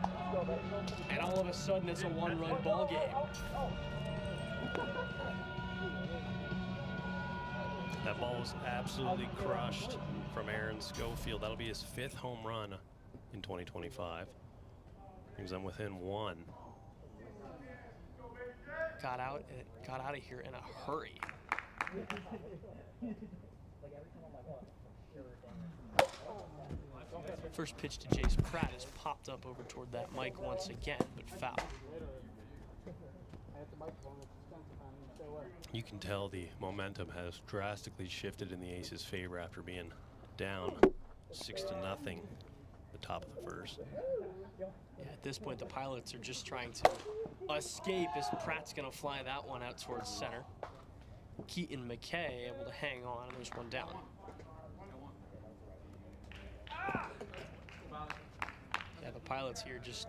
And all of a sudden, it's a 1-run ball game. That ball was absolutely crushed from Aaron Schofield. That'll be his 5th home run in 2025. Brings them within 1. Got out of here in a hurry. First pitch to Jace Pratt is popped up over toward that mic once again, but foul. You can tell the momentum has drastically shifted in the Aces' favor after being down 6-0 the top of the first. Yeah, at this point, the Pilots are just trying to escape as Pratt's going to fly that one out towards center. Keaton McKay able to hang on, and there's one down. Yeah, the Pilots here just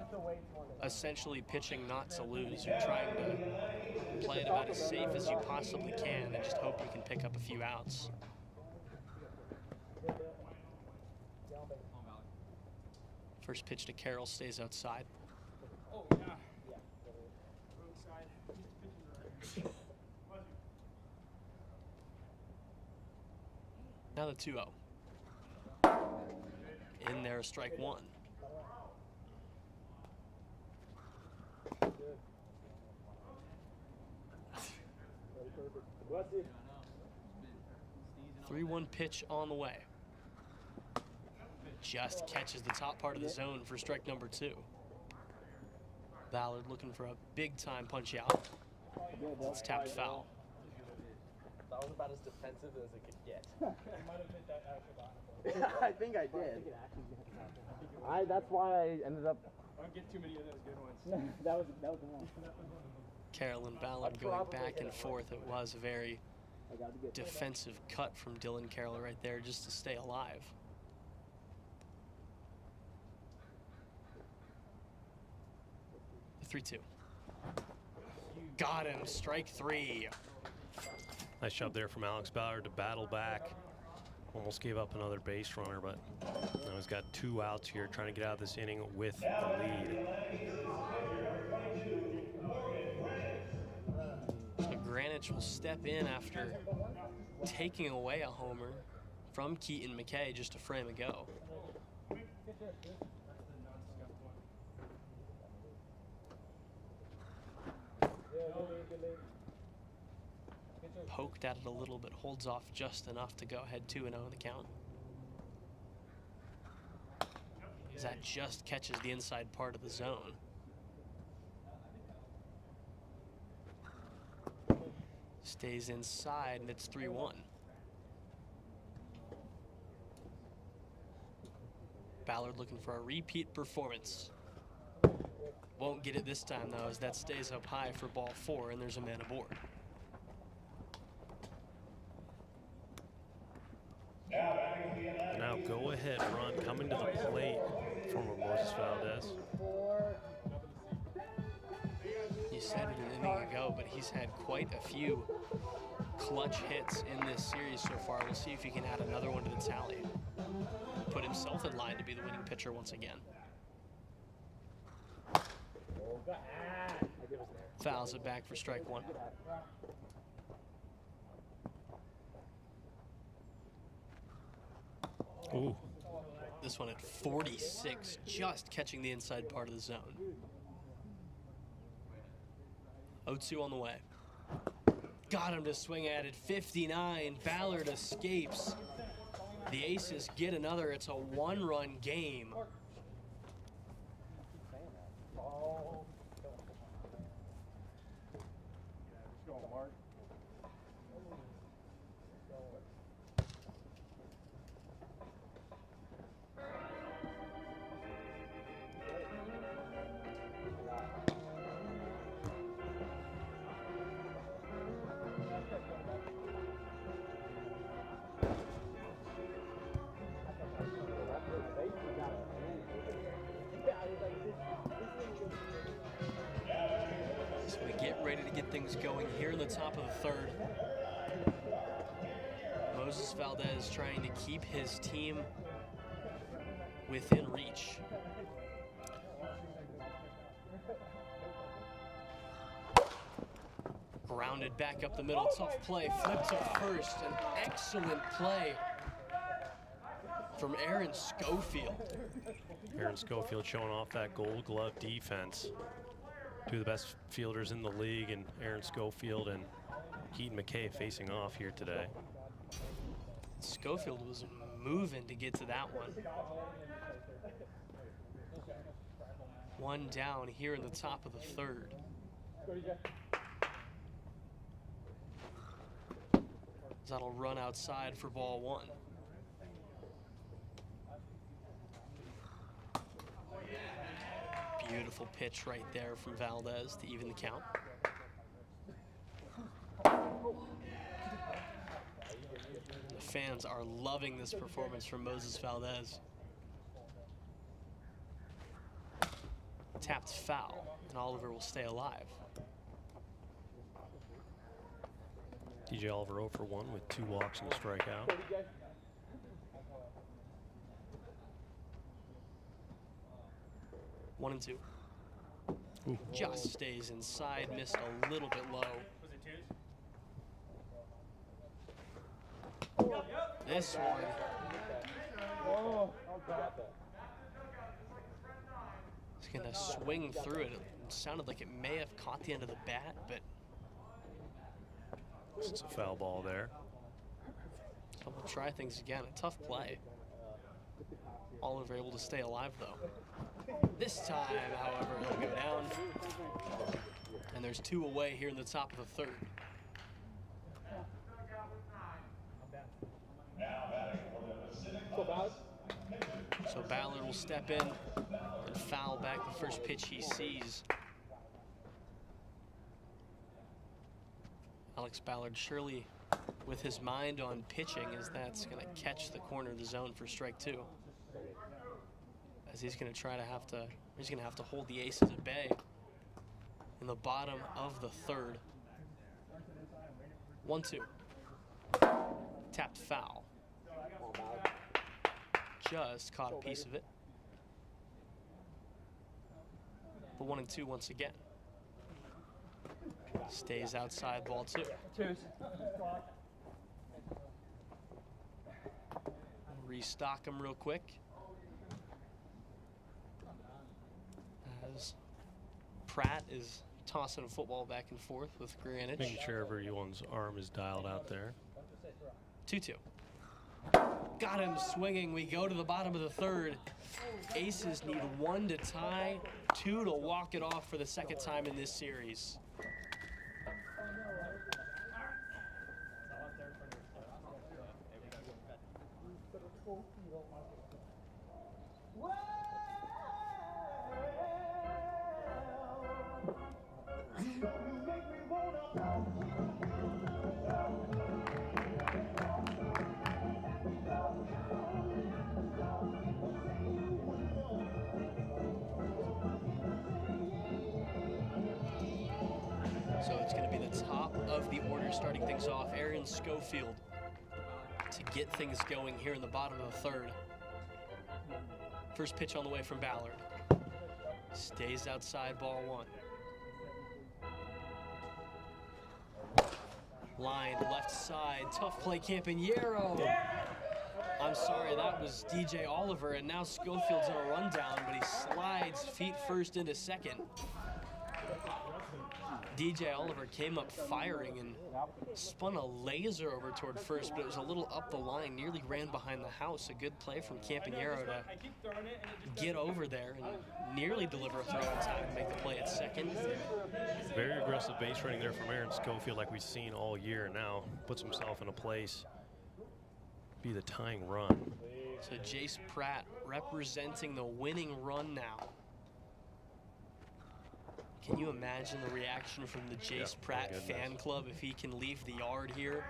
essentially pitching not to lose. You're trying to play it about as safe as you possibly can and just hope you can pick up a few outs. First pitch to Carroll stays outside. Oh, yeah. Wrong side. Now the 2-0. In there, strike one. Three 3-1 pitch on the way. Just catches the top part of the zone for strike number 2. Ballard looking for a big-time punch out. It's tapped foul. That was about as defensive as it could get. I think I did. That's why I ended up. I don't get too many of those good ones. that was the one. Carroll and Ballard going back and forth. It was a very defensive cut from Dylan Carroll right there just to stay alive. The 3-2. Got him, strike 3. Nice job there from Alex Ballard to battle back. Almost gave up another base runner, but now he's got 2 outs here, trying to get out of this inning with the lead. So Granich will step in after taking away a homer from Keaton McKay just a frame ago. Poked at it a little bit, holds off just enough to go ahead 2-0 in the count. As that just catches the inside part of the zone. Stays inside, and it's 3-1. Ballard looking for a repeat performance. Won't get it this time, though, as that stays up high for ball 4, and there's a man aboard. Now go ahead run coming to the plate for Moses Valdez. You said it an inning ago, but he's had quite a few clutch hits in this series so far. We'll see if he can add another one to the tally. Put himself in line to be the winning pitcher once again. Fouls it back for strike 1. Ooh. This one at 46, just catching the inside part of the zone. 0-2 on the way. Got him to swing at it, 59. Ballard escapes. The Aces get another. It's a 1-run game. So we get ready to get things going here in the top of the 3rd. Moses Valdez trying to keep his team within reach. Grounded back up the middle, tough play, flip to first, an excellent play from Aaron Schofield. Aaron Schofield showing off that Gold Glove defense. 2 of the best fielders in the league, and Aaron Schofield and Keaton McKay facing off here today. Schofield was moving to get to that one. One down here in the top of the third. That'll run outside for ball one. Beautiful pitch right there from Valdez to even the count. The fans are loving this performance from Moses Valdez. Tapped foul, and Oliver will stay alive. DJ Oliver 0 for 1 with 2 walks and a strikeout. One and two. Ooh. Just stays inside, missed a little bit low. This one. He's gonna swing through it. It sounded like it may have caught the end of the bat, but it's a foul ball there. So we'll try things again. A tough play. Oliver able to stay alive though. This time, however, he'll go down. And there's 2 away here in the top of the third. So Ballard will step in and foul back the first pitch he sees. Alex Ballard surely with his mind on pitching, as that's going to catch the corner of the zone for strike 2. As he's going to have to hold the aces at bay in the bottom of the third. 1-2. Tapped foul. Just caught a piece of it. The 1 and 2 once again. Stays outside, ball 2. Restock him real quick. As Pratt is tossing a football back and forth with Granich. Making sure everyone's arm is dialed out there. 2-2. Got him swinging. We go to the bottom of the third. Aces need 1 to tie, 2 to walk it off for the second time in this series. So it's going to be the top of the order starting things off. Aaron Schofield to get things going here in the bottom of the third. First pitch on the way from Ballard. Stays outside, ball 1. Line left side, tough play, Campagnaro. I'm sorry, that was DJ Oliver, and now Schofield's on a rundown, but he slides feet first into second. DJ Oliver came up firing and spun a laser over toward first, but it was a little up the line, nearly ran behind the house. A good play from Campagnaro to get over there and nearly deliver a throw in time to make the play at second. Very aggressive base running there from Aaron Schofield, like we've seen all year. Now puts himself in a place, be the tying run. So Jace Pratt representing the winning run now. Can you imagine the reaction from the Jace Pratt fan club if he can leave the yard here?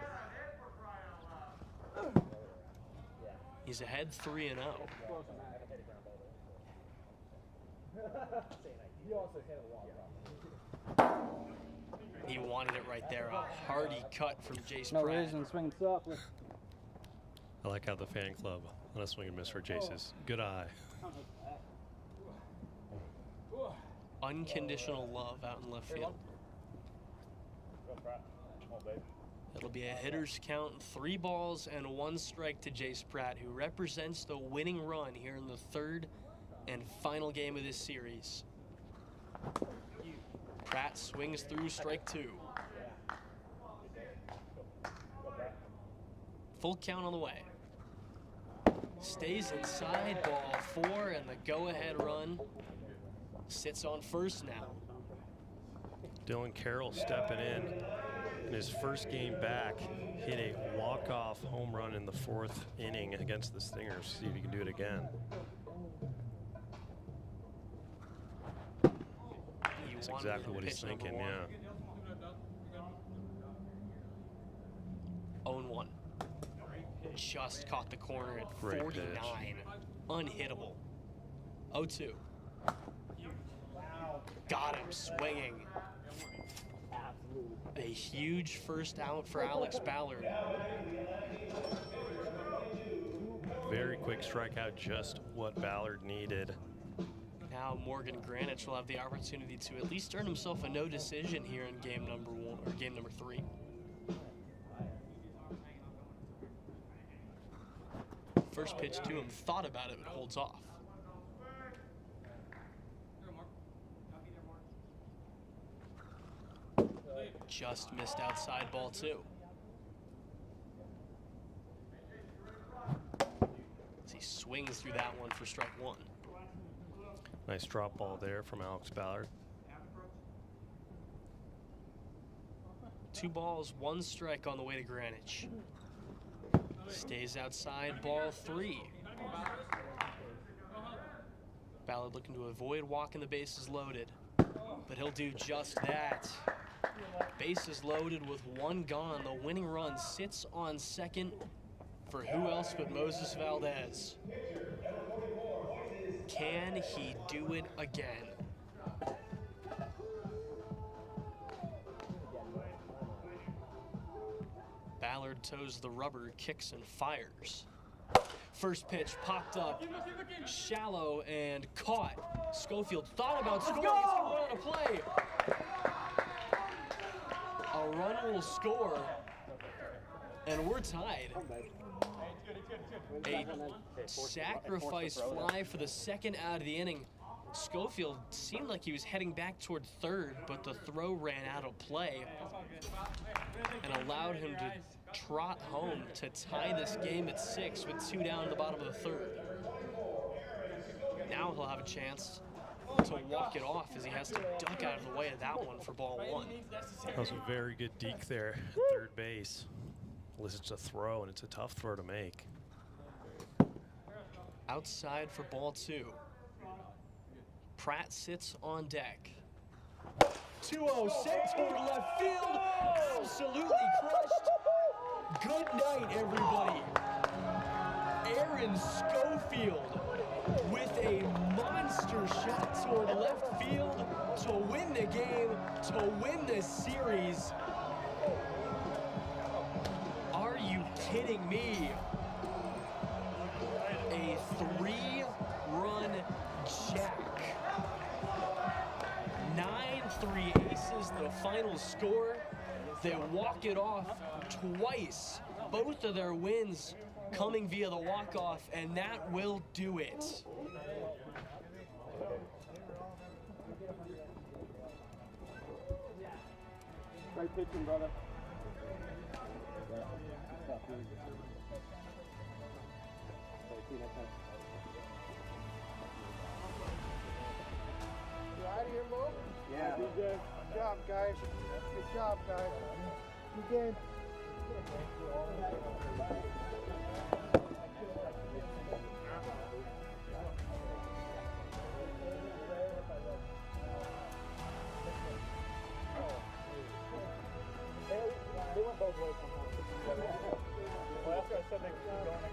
He's ahead 3-0. He wanted it right there. A hearty cut from Jace Pratt. No reason, swing up. I like how the fan club on a swing and miss for Jace's. Good eye. Unconditional love out in left field. It'll be a hitter's count, 3 balls and 1 strike to Jace Pratt, who represents the winning run here in the third and final game of this series. Pratt swings through strike 2. Full count on the way. Stays inside, ball 4, and the go-ahead run sits on first now. Dylan Carroll stepping in his first game back, hit a walk-off home run in the 4th inning against the Stingers. See if he can do it again. That's exactly what he's thinking, yeah. 0-1. Just caught the corner at Great 49. pitch. Unhittable. 0-2. Got him swinging. A huge first out for Alex Ballard. Very quick strikeout, just what Ballard needed. Now Morgan Granich will have the opportunity to at least earn himself a no decision here in game number 1 or game number 3. First pitch to him, thought about it, but holds off. Just missed outside, ball 2. As he swings through that one for strike 1. Nice drop ball there from Alex Ballard. 2 balls, 1 strike on the way to Granich. Stays outside, ball 3. Ballard looking to avoid walking the bases loaded, but he'll do just that. Bases loaded with 1 gone. The winning run sits on second for who else but Moses Valdez. Can he do it again? Ballard toes the rubber, kicks and fires. First pitch popped up, shallow and caught. Schofield thought about scoring. He's gonna run on a play. A run will score, and we're tied. A sacrifice fly for the second out of the inning. Schofield seemed like he was heading back toward third, but the throw ran out of play and allowed him to trot home to tie this game at 6 with 2 down in the bottom of the 3rd. Now he'll have a chance to walk it off as he has to duck out of the way of that one for ball 1. That was a very good deke there at third base. It's a throw, and it's a tough throw to make. Outside for ball 2. Pratt sits on deck. 2-0 sent toward left field. Absolutely crushed. Good night, everybody. Aaron Schofield with a monster shot toward left field to win the game, to win this series. Are you kidding me? A 3-run jack. 9-3 aces, the final score. They walk it off twice. Both of their wins coming via the walk-off, and that will do it. Great pitching, brother. You out of here, Mo? Yeah. DJ. Good job, guys. Good job, guys. Good game. They went both ways sometimes. Well, that's what I said they could keep going.